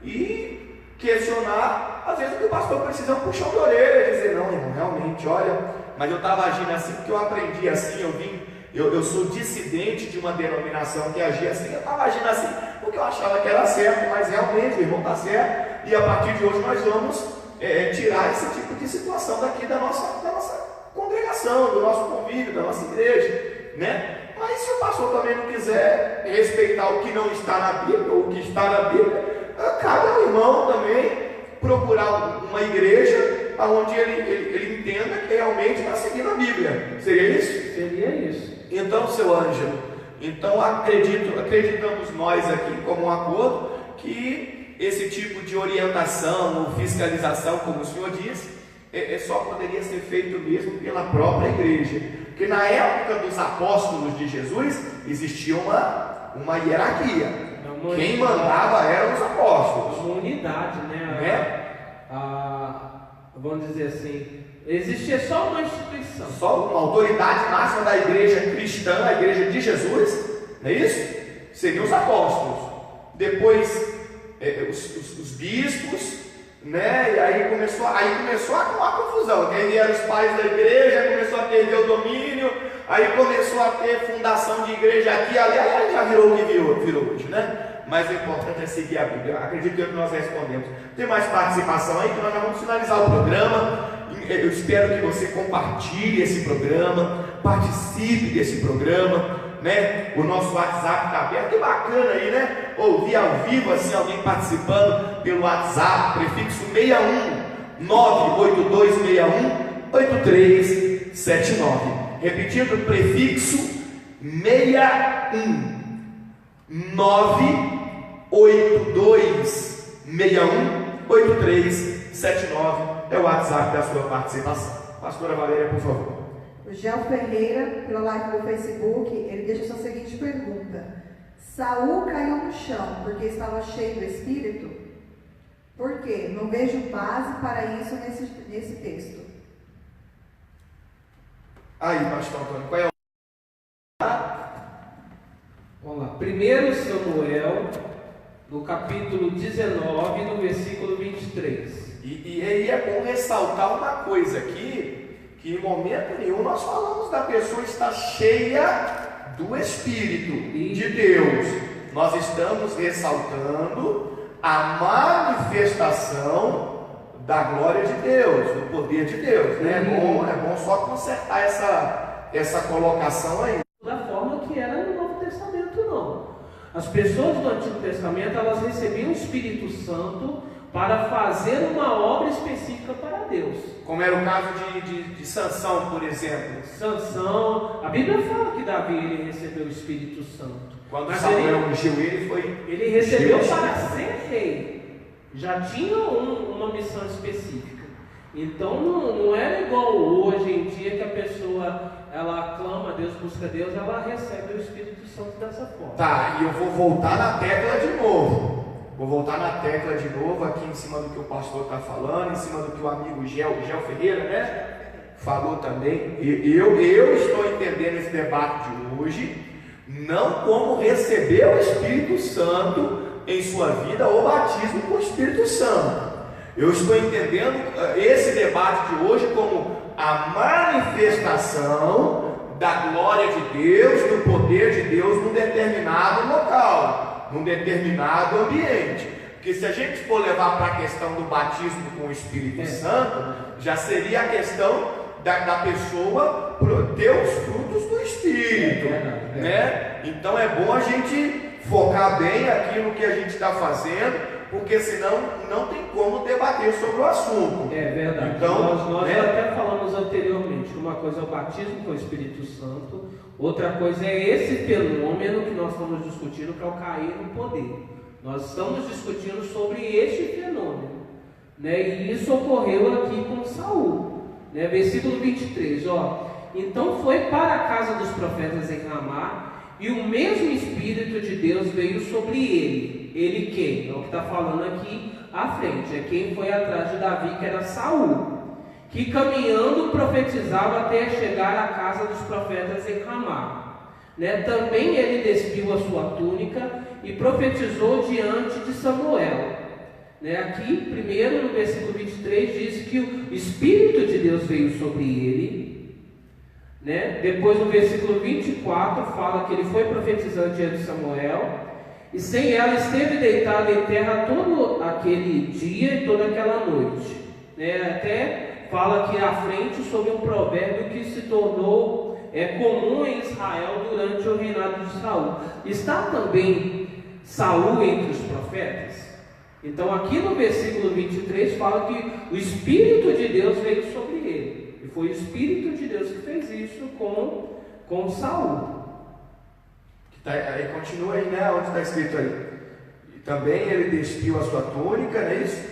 E questionar, às vezes o que o pastor precisa é um puxão de orelha, dizer: não, irmão, realmente, olha, mas eu estava agindo assim porque eu aprendi assim, eu sou dissidente de uma denominação que agia assim, eu estava agindo assim porque eu achava que era certo, mas realmente o irmão está certo, e a partir de hoje nós vamos tirar esse tipo de situação daqui da nossa congregação, do nosso convívio, da nossa igreja, né? Mas se o pastor também não quiser respeitar o que não está na Bíblia, ou o que está na Bíblia, cabe ao irmão também procurar uma igreja onde ele entenda que realmente está seguindo a Bíblia. Seria isso? Seria isso. Então, seu Ângelo, acreditamos nós aqui como um acordo que esse tipo de orientação ou fiscalização, como o senhor disse, só poderia ser feito mesmo pela própria igreja. Porque na época dos apóstolos de Jesus existia uma hierarquia. Quem mandava eram os apóstolos. Uma unidade, né? Vamos dizer assim, existia só uma instituição. Só uma autoridade máxima da igreja cristã, a igreja de Jesus, não é isso? Seriam os apóstolos. Depois, os bispos, né? E aí começou a confusão. Quem eram os pais da igreja, começou a perder o domínio, aí começou a ter fundação de igreja aqui, ali, aí já virou o que virou hoje, né? Mas o importante é seguir a Bíblia. Acredito que nós respondemos. Tem mais participação aí, que nós já vamos finalizar o programa. Eu espero que você compartilhe esse programa, participe desse programa, né? O nosso WhatsApp está aberto. Que bacana aí, né? Ouvir ao vivo assim, alguém participando pelo WhatsApp, prefixo 61 98261 8379. Repetindo, prefixo 61 982618379 é o WhatsApp da sua participação. Pastora Valéria, por favor. O Gel Ferreira, pela live do Facebook, ele deixa sua seguinte pergunta: Saul caiu no chão porque estava cheio do Espírito? Por quê? Não vejo base para isso nesse texto. Aí, pastor Antônio, qual é o... Vamos lá. 1 Samuel, no capítulo 19, no versículo 23. E aí é bom ressaltar uma coisa aqui, que em momento nenhum nós falamos da pessoa estar cheia do Espírito de Deus. Nós estamos ressaltando a manifestação da glória de Deus, do poder de Deus, né? É bom só consertar essa colocação aí. Da forma que era no Novo Testamento, não. As pessoas do Antigo Testamento, elas recebiam o Espírito Santo para fazer uma obra específica para Deus. Como era o caso de Sansão, por exemplo. Sansão, a Bíblia fala que Davi ele recebeu o Espírito Santo. Quando Samuel ungiu ele recebeu para ser rei. Já tinha uma missão específica. Então não era igual hoje em dia que a pessoa ela clama a Deus, busca a Deus, ela recebe o Espírito Santo dessa forma. Tá, e eu vou voltar na tecla de novo. Aqui em cima do que o pastor está falando, em cima do que o amigo Gel Ferreira, né? Falou também. Eu estou entendendo esse debate de hoje, não como receber o Espírito Santo em sua vida ou batismo com o Espírito Santo. Eu estou entendendo esse debate de hoje como a manifestação da glória de Deus, do poder de Deus num determinado local, num determinado ambiente. Porque se a gente for levar para a questão do batismo com o Espírito Santo, já seria a questão da pessoa ter os frutos do Espírito, né? Então é bom a gente focar bem aquilo que a gente está fazendo, porque senão não tem como debater sobre o assunto. É verdade. Então, nós até falamos anteriormente que uma coisa é o batismo com o Espírito Santo, outra coisa é esse fenômeno que nós estamos discutindo, que é o cair no poder. Nós estamos discutindo sobre este fenômeno, né? E isso ocorreu aqui com Saul, né? Versículo 23, ó. Então foi para a casa dos profetas em Ramá, e o mesmo Espírito de Deus veio sobre ele. Ele quem? É o que está falando aqui à frente. É quem foi atrás de Davi, que era Saul, que caminhando profetizava até chegar à casa dos profetas em Ramá. Né? Também ele despiu a sua túnica e profetizou diante de Samuel. Né? Aqui, primeiro no versículo 23, diz que o Espírito de Deus veio sobre ele. Né? Depois no versículo 24 fala que ele foi profetizando diante de Samuel, e sem ela esteve deitado em terra todo aquele dia e toda aquela noite. Né? Até fala aqui à frente sobre um provérbio que se tornou comum em Israel durante o reinado de Saul. Está também Saul entre os profetas? Então aqui no versículo 23 fala que o Espírito de Deus veio sobre ele. E foi o Espírito de Deus que fez isso com Saul. Aí continua aí, né? Onde está escrito aí? E também ele despiu a sua túnica, não é isso?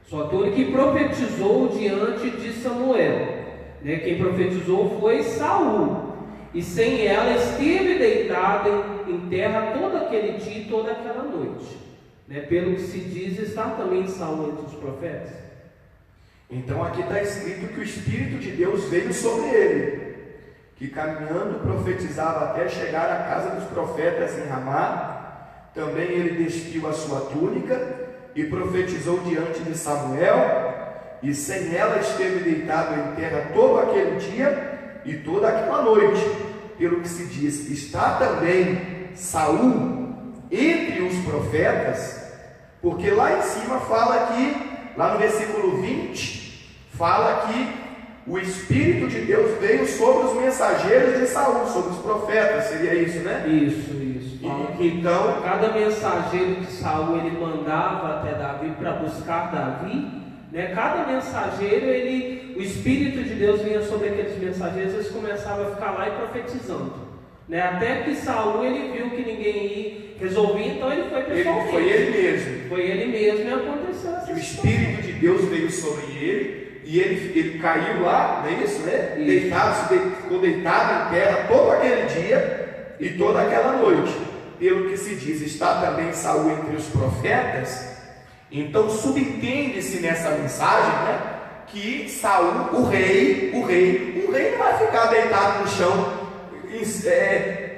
Sua túnica, e profetizou diante de Samuel. Né? Quem profetizou foi Saul. e sem ela esteve deitado em terra todo aquele dia e toda aquela noite. Né? Pelo que se diz, está também Saul entre os profetas. Então aqui está escrito que o Espírito de Deus veio sobre ele, que caminhando profetizava até chegar à casa dos profetas em Ramá. Também ele despiu a sua túnica e profetizou diante de Samuel, e sem ela esteve deitado em terra todo aquele dia e toda aquela noite. Pelo que se diz, está também Saul entre os profetas, porque lá em cima fala que, lá no versículo 20, fala que o Espírito de Deus veio sobre os mensageiros de Saul, sobre os profetas, seria isso, né? Isso. Então, cada mensageiro que Saul ele mandava até Davi para buscar Davi, né? Cada mensageiro, o Espírito de Deus vinha sobre aqueles mensageiros, eles começavam a ficar lá e profetizando, né? Até que Saul ele viu que ninguém ia resolver, então ele foi pessoalmente. Foi ele mesmo E aconteceu essa o Espírito de Deus veio sobre ele, e ele caiu lá, não é isso, né? Ficou deitado em terra todo aquele dia e toda aquela noite. Pelo que se diz, está também Saul entre os profetas. Então subentende-se nessa mensagem, né, que Saul, o rei não vai ficar deitado no chão,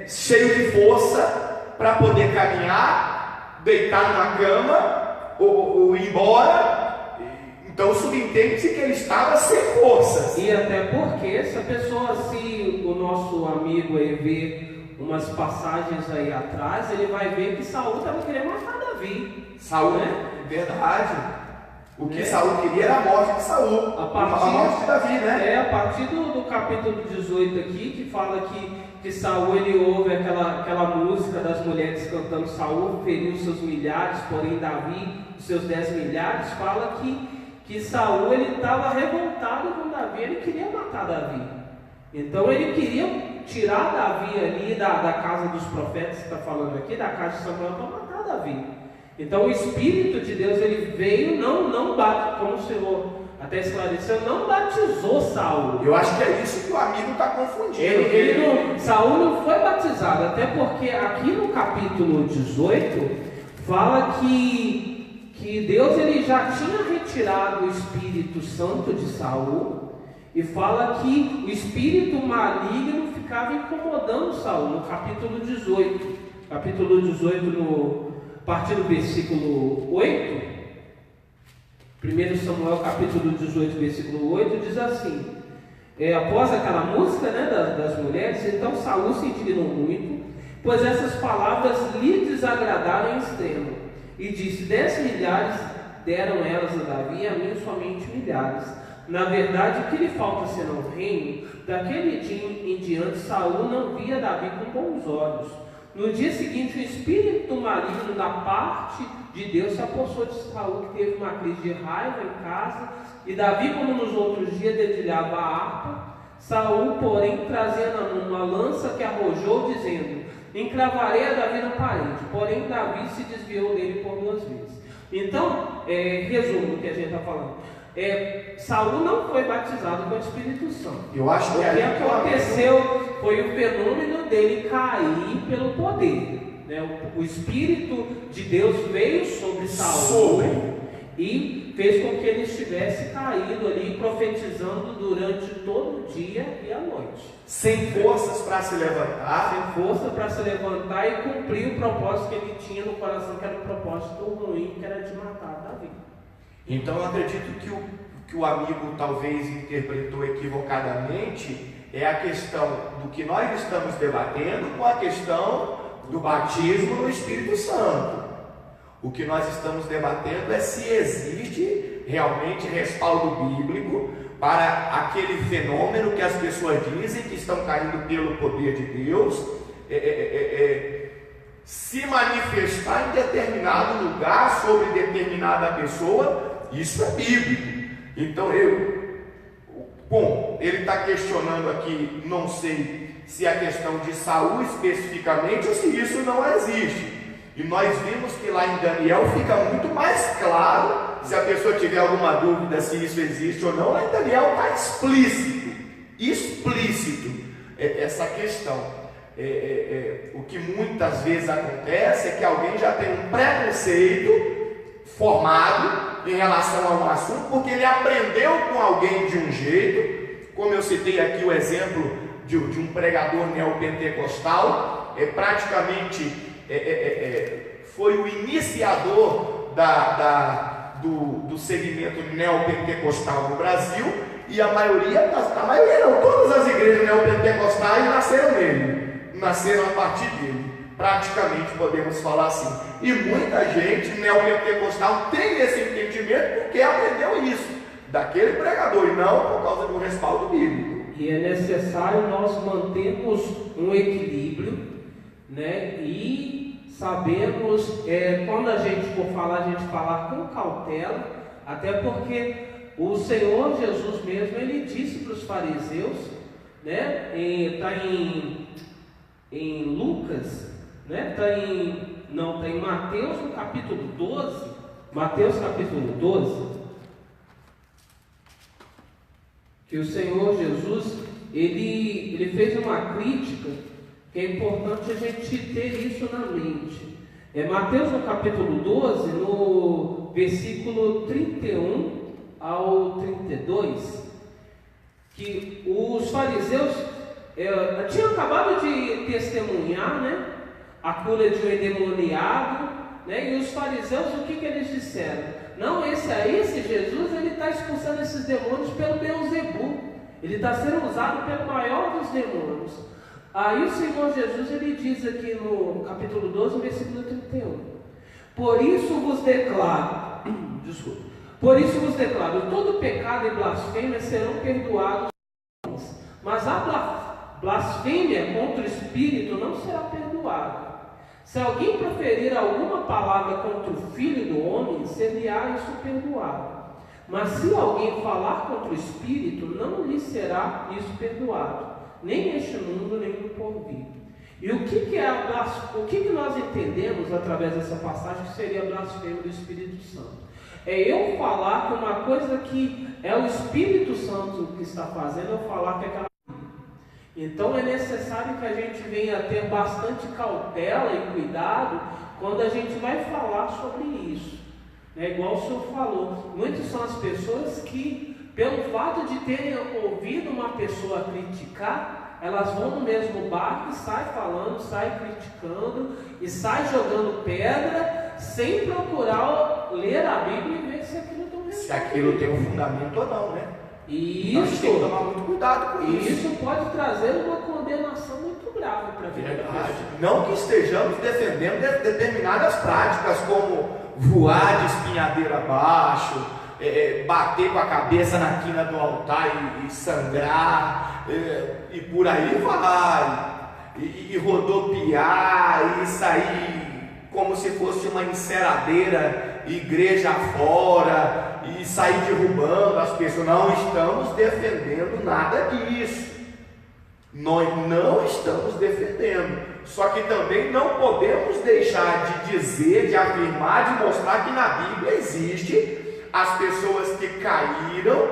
cheio de força para poder caminhar, deitar numa cama ou ir embora. Então subentende-se que ele estava sem forças. E até porque se a pessoa, se o nosso amigo aí vê umas passagens aí atrás, ele vai ver que Saul estava querendo matar Davi. Saul, né? Verdade. O que Saul queria era a morte de Saul, a morte de Davi, né? A partir do capítulo 18 aqui, que fala que Saul ele ouve aquela música das mulheres cantando: Saul feriu seus milhares, porém Davi os seus 10 milhares. Fala que Saul ele estava revoltado com Davi, ele queria matar Davi. Então ele queria tirar Davi ali da casa dos profetas, que está falando aqui, da casa de Samuel, para matar Davi. Então o Espírito de Deus ele veio, não bate, como o Senhor até esclareceu, não batizou Saul. Eu acho que é isso que o amigo está confundindo. Saul não foi batizado, até porque aqui no capítulo 18 fala que Deus ele já tinha retirado o Espírito Santo de Saul, e fala que o espírito maligno ficava incomodando Saul, no capítulo 18. Capítulo 18, a partir do versículo 8, 1 Samuel capítulo 18, versículo 8, diz assim: após aquela música, né, das mulheres, então Saul se indignou muito, pois essas palavras lhe desagradaram em extremo, e disse: 10 milhares deram elas a Davi, e a mim somente milhares. Na verdade, o que lhe falta senão o reino? Daquele dia em diante, Saul não via Davi com bons olhos. No dia seguinte, o espírito maligno da parte de Deus se apossou de Saul, que teve uma crise de raiva em casa, e Davi, como nos outros dias, dedilhava a harpa. Saul, porém, trazia na mão uma lança que arrojou, dizendo: encravarei a Davi na parede. Porém, Davi se desviou dele por 2 vezes. Então, resumo do que a gente está falando. Saul não foi batizado com o Espírito Santo. Eu acho que o que aconteceu foi o fenômeno dele cair pelo poder, né? O Espírito de Deus veio sobre Saul e fez com que ele estivesse caído ali, profetizando durante todo o dia e a noite, sem forças para se levantar, e cumprir o propósito que ele tinha no coração, que era o propósito ruim, que era de matar Davi. Então eu acredito que o amigo talvez interpretou equivocadamente a questão do que nós estamos debatendo com a questão do batismo no Espírito Santo. O que nós estamos debatendo é se existe realmente respaldo bíblico para aquele fenômeno que as pessoas dizem que estão caindo pelo poder de Deus, se manifestar em determinado lugar sobre determinada pessoa. Isso é bíblico. Então ele está questionando aqui, não sei se a questão de Saul especificamente ou se isso não existe. E nós vimos que lá em Daniel fica muito mais claro, se a pessoa tiver alguma dúvida se isso existe ou não, lá em Daniel está explícito, essa questão. O que muitas vezes acontece é que alguém já tem um preconceito formado em relação a um assunto, porque ele aprendeu com alguém de um jeito, como eu citei aqui o exemplo de um pregador neopentecostal, praticamente foi o iniciador do segmento neopentecostal no Brasil, e todas as igrejas neopentecostais nasceram nele, nasceram a partir dele, praticamente podemos falar assim. E muita gente neopentecostal tem esse entendimento porque aprendeu isso daquele pregador, e não por causa do respaldo bíblico. E é necessário nós mantermos um equilíbrio, né? E sabemos, quando a gente for falar, a gente falar com cautela, até porque o Senhor Jesus mesmo, ele disse para os fariseus, né? Está em Lucas, né? Está em Mateus no capítulo 12, Mateus capítulo 12, que o Senhor Jesus, ele fez uma crítica, que é importante a gente ter isso na mente. Mateus no capítulo 12, no versículo 31 ao 32, que os fariseus tinham acabado de testemunhar, né, a cura de um endemoniado, né, e os fariseus, o que eles disseram? Não, esse Jesus, ele está expulsando esses demônios pelo Beelzebu, ele está sendo usado pelo maior dos demônios. Aí o Senhor Jesus, ele diz aqui no capítulo 12, versículo 31, por isso vos declaro, todo pecado e blasfêmia serão perdoados, mas a blasfêmia contra o Espírito não será perdoada. Se alguém proferir alguma palavra contra o Filho do Homem, ser-lhe-á isso perdoado. Mas se alguém falar contra o Espírito, não lhe será isso perdoado, nem neste mundo, nem no porvir. E o que nós entendemos através dessa passagem que seria a blasfêmia do Espírito Santo? É eu falar que uma coisa que é o Espírito Santo que está fazendo, eu falar que é aquela. Então é necessário que a gente venha ter bastante cautela e cuidado quando a gente vai falar sobre isso. Igual o senhor falou, muitas são as pessoas que, pelo fato de terem ouvido uma pessoa criticar, elas vão no mesmo barco e saem falando, saem criticando e saem jogando pedra, sem procurar ler a Bíblia e ver se aquilo tem um resultado. Se aquilo tem um fundamento ou não, né? E nós temos que tomar muito cuidado com isso. Isso pode trazer uma condenação muito grave para a vida da pessoa. Não que estejamos defendendo determinadas práticas, como voar de espinhadeira abaixo, bater com a cabeça na quina do altar e sangrar, e por aí vai, e rodopiar, e sair como se fosse uma enceradeira, igreja fora, e sair derrubando as pessoas. Não estamos defendendo nada disso. Nós não estamos defendendo. Só que também não podemos deixar de dizer, de afirmar, de mostrar que na Bíblia existe as pessoas que caíram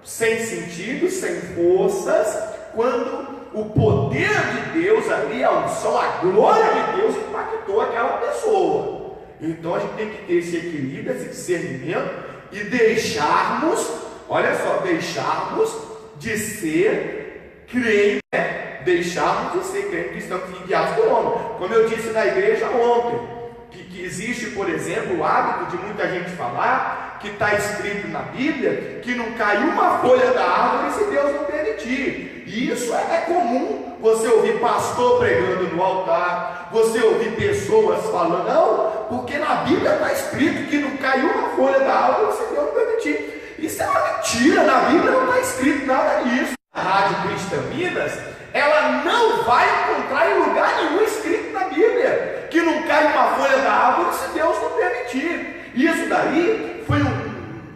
sem sentido, sem forças, quando o poder de Deus ali, a unção, a glória de Deus impactou aquela pessoa. Então a gente tem que ter esse equilíbrio, esse discernimento e deixarmos, olha só, deixarmos de ser crentes, deixarmos de ser crentes cristãos enviados por homem. Como eu disse na igreja ontem, que existe, por exemplo, o hábito de muita gente falar que está escrito na Bíblia que não cai uma folha da árvore se Deus não permitir. E isso é comum, você ouvir pastor pregando no altar, você ouvir pessoas falando, não, porque na Bíblia está escrito que não cai uma folha da árvore se Deus não permitir. Isso é uma mentira, na Bíblia não está escrito nada disso. A Rádio Cristã Minas, ela não vai encontrar em lugar nenhum escrito na Bíblia que não cai uma folha da árvore se Deus não permitir. Isso daí foi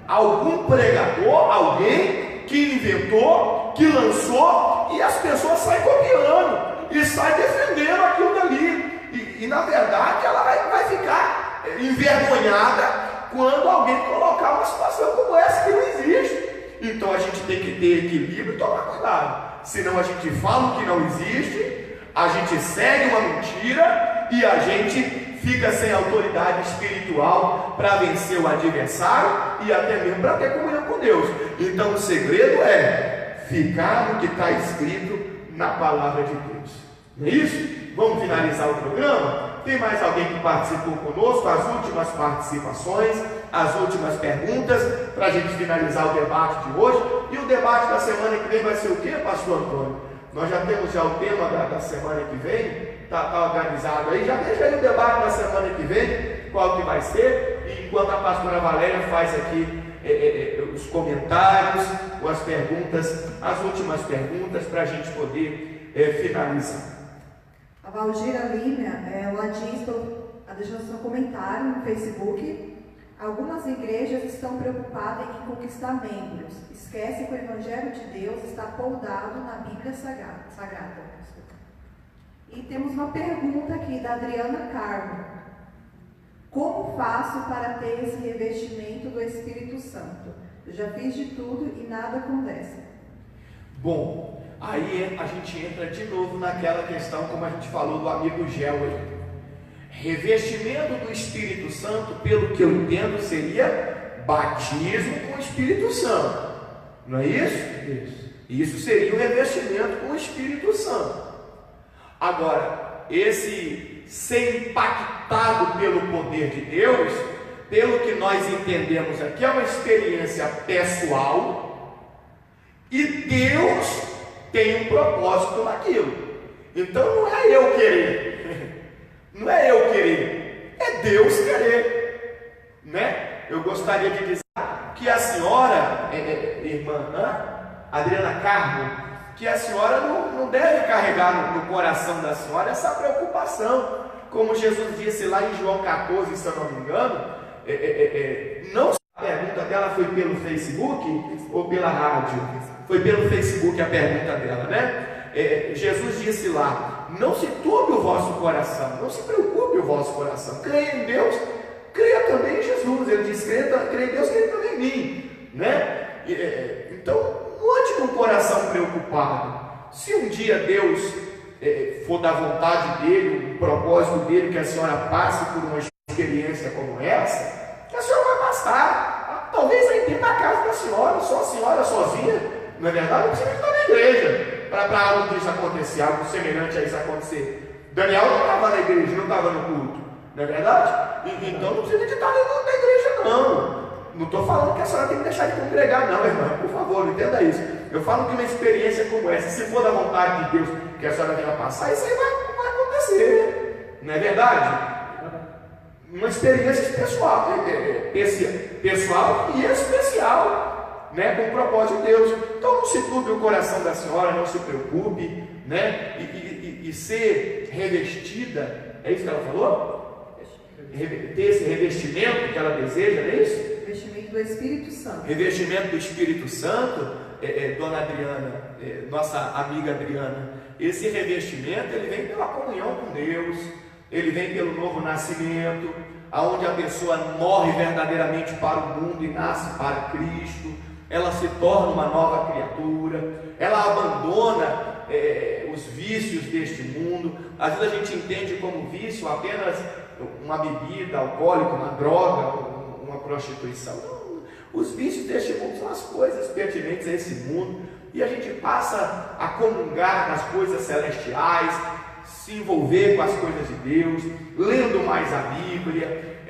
algum pregador, alguém que inventou, que lançou, e as pessoas saem copiando e saem defendendo aquilo dali. E na verdade ela vai ficar envergonhada quando alguém colocar uma situação como essa que não existe. Então a gente tem que ter equilíbrio e tomar cuidado. Senão a gente fala o que não existe, a gente segue uma mentira e a gente fica sem autoridade espiritual para vencer o adversário e até mesmo para ter comunhão com Deus. Então o segredo é ficar no que está escrito na palavra de Deus. Não é isso? Vamos finalizar o programa? Tem mais alguém que participou conosco? As últimas participações, as últimas perguntas, para a gente finalizar o debate de hoje. E o debate da semana que vem vai ser o quê, pastor Antônio? Nós já temos já o tema da semana que vem, está organizado aí. Já deixa aí o debate da semana que vem, qual que vai ser. E enquanto a pastora Valéria faz aqui os comentários, ou as perguntas, as últimas perguntas, para a gente poder finalizar. A Valgira Lima, ela diz, deixando seu comentário no Facebook: algumas igrejas estão preocupadas em conquistar membros, esquecem que o Evangelho de Deus está poldado na Bíblia Sagrada. E temos uma pergunta aqui da Adriana Carmo: como faço para ter esse revestimento do Espírito Santo? Eu já fiz de tudo e nada acontece. Bom, aí a gente entra de novo naquela questão, como a gente falou do amigo Gel aí. Revestimento do Espírito Santo, pelo que eu entendo, seria batismo com o Espírito Santo. Não é isso? Isso seria o revestimento com o Espírito Santo. Agora, esse ser impactado pelo poder de Deus, pelo que nós entendemos aqui, é uma experiência pessoal, e Deus tem um propósito naquilo. Então não é eu querer, não é eu querer, é Deus querer, né? Eu gostaria de dizer que a senhora, irmã Adriana Carmo, que a senhora não deve carregar no coração da senhora essa preocupação, como Jesus disse lá em João 14, se eu não me engano. Não, a pergunta dela foi pelo Facebook ou pela rádio? Foi pelo Facebook a pergunta dela, né? Jesus disse lá: não se turbe o vosso coração, não se preocupe o vosso coração, creia em Deus, creia também em Jesus. Ele disse: creia em Deus, creia também em mim, né? Então não ande com o coração preocupado. Se um dia Deus for da vontade dele, o propósito dele, que a senhora passe por uma experiência como essa, a senhora vai passar. Talvez aí dentro da casa da senhora, só a senhora sozinha. Não é verdade? Não precisa estar na igreja para algo disso acontecer, algo semelhante a isso acontecer. Daniel não estava na igreja, não estava no culto, não é verdade? Então não precisa de estar dentro da igreja, não. Não estou falando que a senhora tem que deixar de congregar, não, irmã, por favor, não entenda isso. Eu falo que uma experiência como essa, se for da vontade de Deus que a senhora venha passar, isso aí vai acontecer, não é verdade? Uma experiência pessoal e especial, né, com o propósito de Deus. Então não se turbe o coração da senhora, não se preocupe, né, e ser revestida, é isso que ela falou? Ter esse revestimento que ela deseja, não é isso? Revestimento do Espírito Santo. Revestimento do Espírito Santo, dona Adriana, nossa amiga Adriana, esse revestimento ele vem pela comunhão com Deus, ele vem pelo novo nascimento, aonde a pessoa morre verdadeiramente para o mundo e nasce para Cristo. Ela se torna uma nova criatura, ela abandona os vícios deste mundo. Às vezes a gente entende como vício apenas uma bebida alcoólica, uma droga, uma prostituição. Não, os vícios deste mundo são as coisas pertinentes a esse mundo, e a gente passa a comungar nas coisas celestiais, se envolver com as coisas de Deus, lendo mais a Bíblia,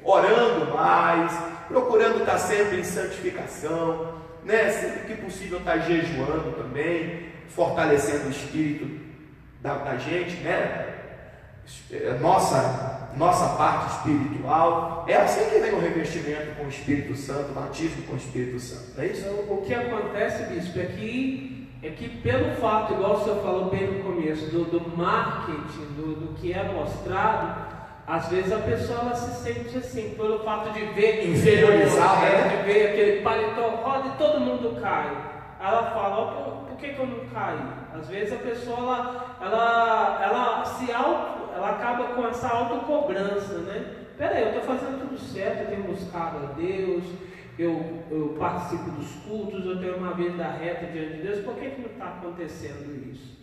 orando mais, procurando estar sempre em santificação, né? Sempre que possível estar jejuando também, fortalecendo o espírito da gente, né? Nossa parte espiritual. É assim que vem o revestimento com o Espírito Santo, o batismo com o Espírito Santo, não é isso? O que acontece, bispo, é que pelo fato, igual o senhor falou bem no começo, do marketing, do que é mostrado, às vezes a pessoa ela se sente assim, pelo fato de ver inferiorizada, né? De ver aquele paletó roda e todo mundo cai. Ela fala: por que eu não caí? Às vezes a pessoa ela acaba com essa autocobrança, né? Peraí, eu estou fazendo tudo certo, eu tenho buscado a Deus, eu participo dos cultos, eu tenho uma vida reta diante de Deus, por que não está acontecendo isso?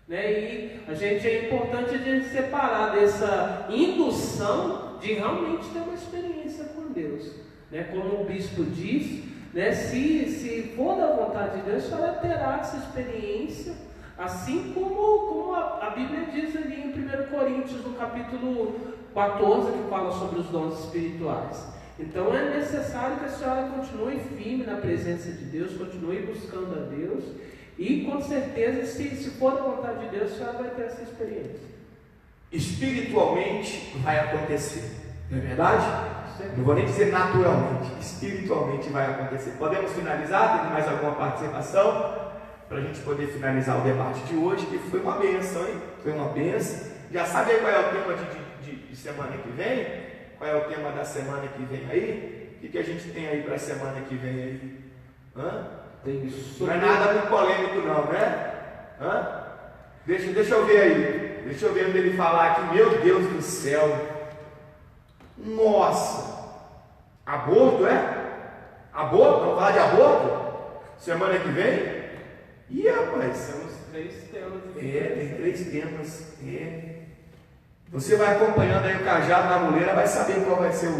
Né? E é importante a gente separar dessa indução de realmente ter uma experiência com Deus. Né? Como o bispo diz, né? Se for da vontade de Deus, ela terá essa experiência, assim como a Bíblia diz ali em 1 Coríntios, no capítulo 14, que fala sobre os dons espirituais. Então é necessário que a senhora continue firme na presença de Deus, continue buscando a Deus, e com certeza, se for da vontade de Deus, a senhora vai ter essa experiência. Espiritualmente vai acontecer, não é verdade? Não vou nem dizer naturalmente, espiritualmente vai acontecer. Podemos finalizar? Tem mais alguma participação? Para a gente poder finalizar o debate de hoje, que foi uma bênção, hein? Foi uma bênção. Já sabe aí qual é o tema de semana que vem? Qual é o tema da semana que vem aí? O que a gente tem aí para a semana que vem aí? Não é nada muito polêmico não, né? Deixa eu ver aí. Deixa eu ver onde ele falar aqui. Meu Deus do céu. Nossa. Aborto, é? Aborto? Vamos falar de aborto? Semana que vem? Ih, rapaz. Temos 3 temas. Tem 3 temas. Você vai acompanhando aí o Cajado na Muleira, vai saber qual vai ser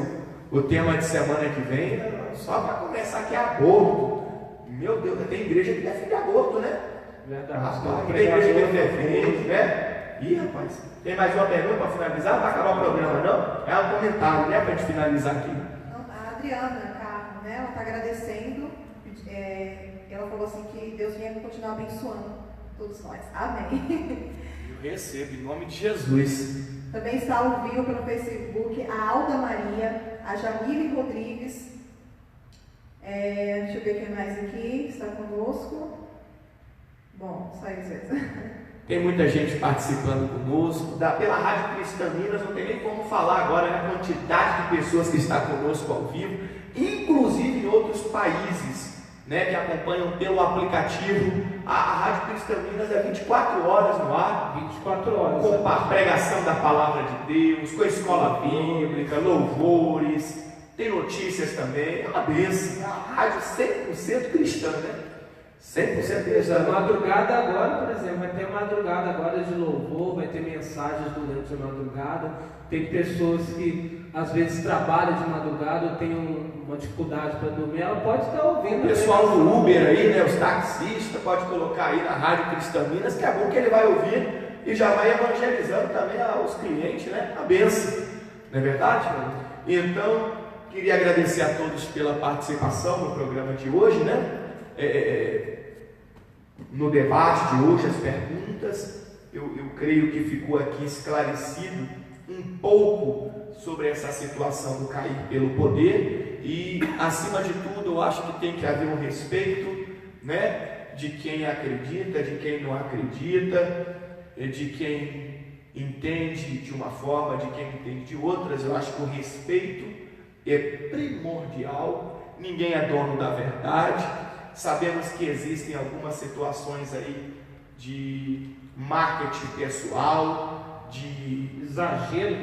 o tema de semana que vem. Só para começar aqui, aborto. Meu Deus, tem igreja que defende aborto, né? Verdade. Tem igreja que defende, né? Ih, rapaz, tem mais uma pergunta para finalizar? Não vai acabar o programa, não? É um comentário, né? Para a gente finalizar aqui. Não, a Adriana Carmo, né? Ela está agradecendo. Ela falou assim que Deus venha continuar abençoando todos nós. Amém. Eu recebo, em nome de Jesus. Também está ao vivo pelo Facebook a Alda Maria, a Jamile Rodrigues. Deixa eu ver quem mais aqui está conosco. Bom, só isso mesmo. Tem muita gente participando conosco. Pela Rádio Cristã Minas, não tem nem como falar agora a quantidade de pessoas que está conosco ao vivo, inclusive em outros países, né, que acompanham pelo aplicativo. A Rádio Cristã Minas é 24 horas no ar. 24 horas. Com a pregação da palavra de Deus, com a escola bíblica, louvores, tem notícias também. É uma bênção. É uma rádio 100% cristã, né? 100% cristã. Madrugada agora, por exemplo, vai ter a madrugada agora de louvor, vai ter mensagens durante a madrugada. Tem pessoas que às vezes trabalham de madrugada ou tem uma dificuldade para dormir, ela pode estar ouvindo. O pessoal do Uber aí, né, os taxistas, pode colocar aí na Rádio Cristã Minas, que é bom que ele vai ouvir e já vai evangelizando também aos clientes, né? A bênção, não é verdade? Então, queria agradecer a todos pela participação no programa de hoje, né? No debate de hoje, as perguntas, eu creio que ficou aqui esclarecido um pouco sobre essa situação do cair pelo poder e, acima de tudo, eu acho que tem que haver um respeito, né, de quem acredita, de quem não acredita, de quem entende de uma forma, de quem entende de outras. Eu acho que o respeito é primordial. Ninguém é dono da verdade. Sabemos que existem algumas situações aí de marketing pessoal, de exagero,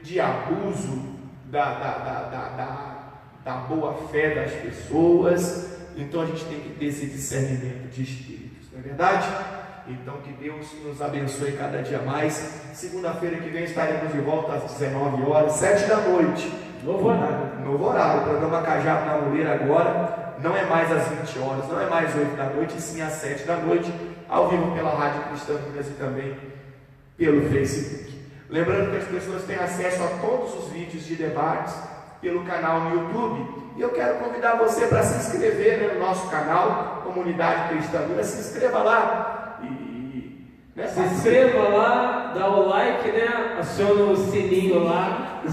de abuso da boa fé das pessoas. Então a gente tem que ter esse discernimento de espíritos, não é verdade? Então que Deus nos abençoe cada dia mais. Segunda-feira que vem estaremos de volta às 19 horas, 7 da noite. Novo horário. O programa Cajado na Muleira agora não é mais às 20 horas, não é mais 8 da noite, e sim às 7 da noite, ao vivo pela Rádio Cristã Minas e também pelo Facebook. Lembrando que as pessoas têm acesso a todos os vídeos de debates pelo canal no YouTube. E eu quero convidar você para se inscrever, né, no nosso canal, Comunidade Cristã Minas. Se inscreva lá. Se inscreva lá, dá o like, né? Aciona o sininho lá, para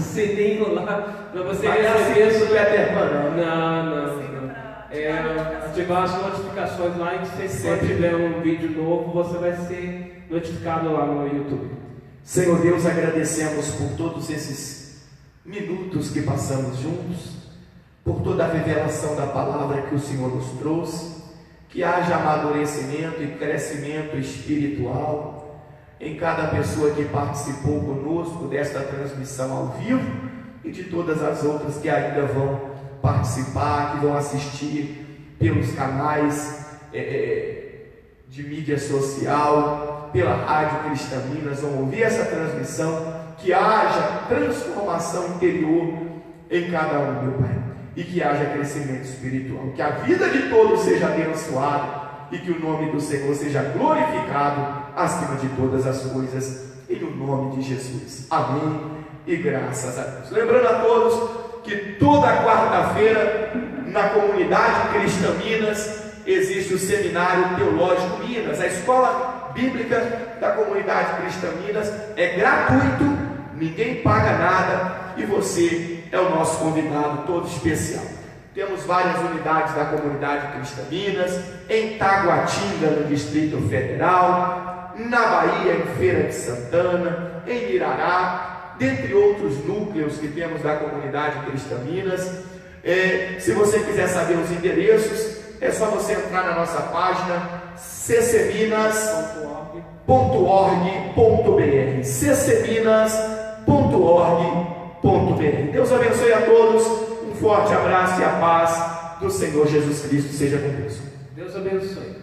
você receber o Peter Pan. Não. Ativar as notificações lá, e se sempre tiver um vídeo novo, você vai ser notificado lá no YouTube. Senhor Deus, agradecemos por todos esses minutos que passamos juntos, por toda a revelação da palavra que o Senhor nos trouxe. Que haja amadurecimento e crescimento espiritual em cada pessoa que participou conosco desta transmissão ao vivo e de todas as outras que ainda vão participar, que vão assistir pelos canais de mídia social, pela Rádio Cristã Minas, vão ouvir essa transmissão, que haja transformação interior em cada um, meu Pai, e que haja crescimento espiritual, que a vida de todos seja abençoada e que o nome do Senhor seja glorificado acima de todas as coisas, e no nome de Jesus. Amém e graças a Deus. Lembrando a todos que toda quarta-feira na comunidade Cristã Minas existe o Seminário Teológico Minas. A escola bíblica da comunidade Cristã Minas é gratuito, ninguém paga nada e você é o nosso convidado todo especial. Temos várias unidades da comunidade Cristã Minas, em Taguatinga, no Distrito Federal, na Bahia, em Feira de Santana, em Irará, dentre outros núcleos que temos da comunidade Cristã Minas. Se você quiser saber os endereços, é só você entrar na nossa página ccminas.org.br, ccminas.org.br. Deus abençoe a todos, um forte abraço e a paz do Senhor Jesus Cristo seja convosco. Deus abençoe.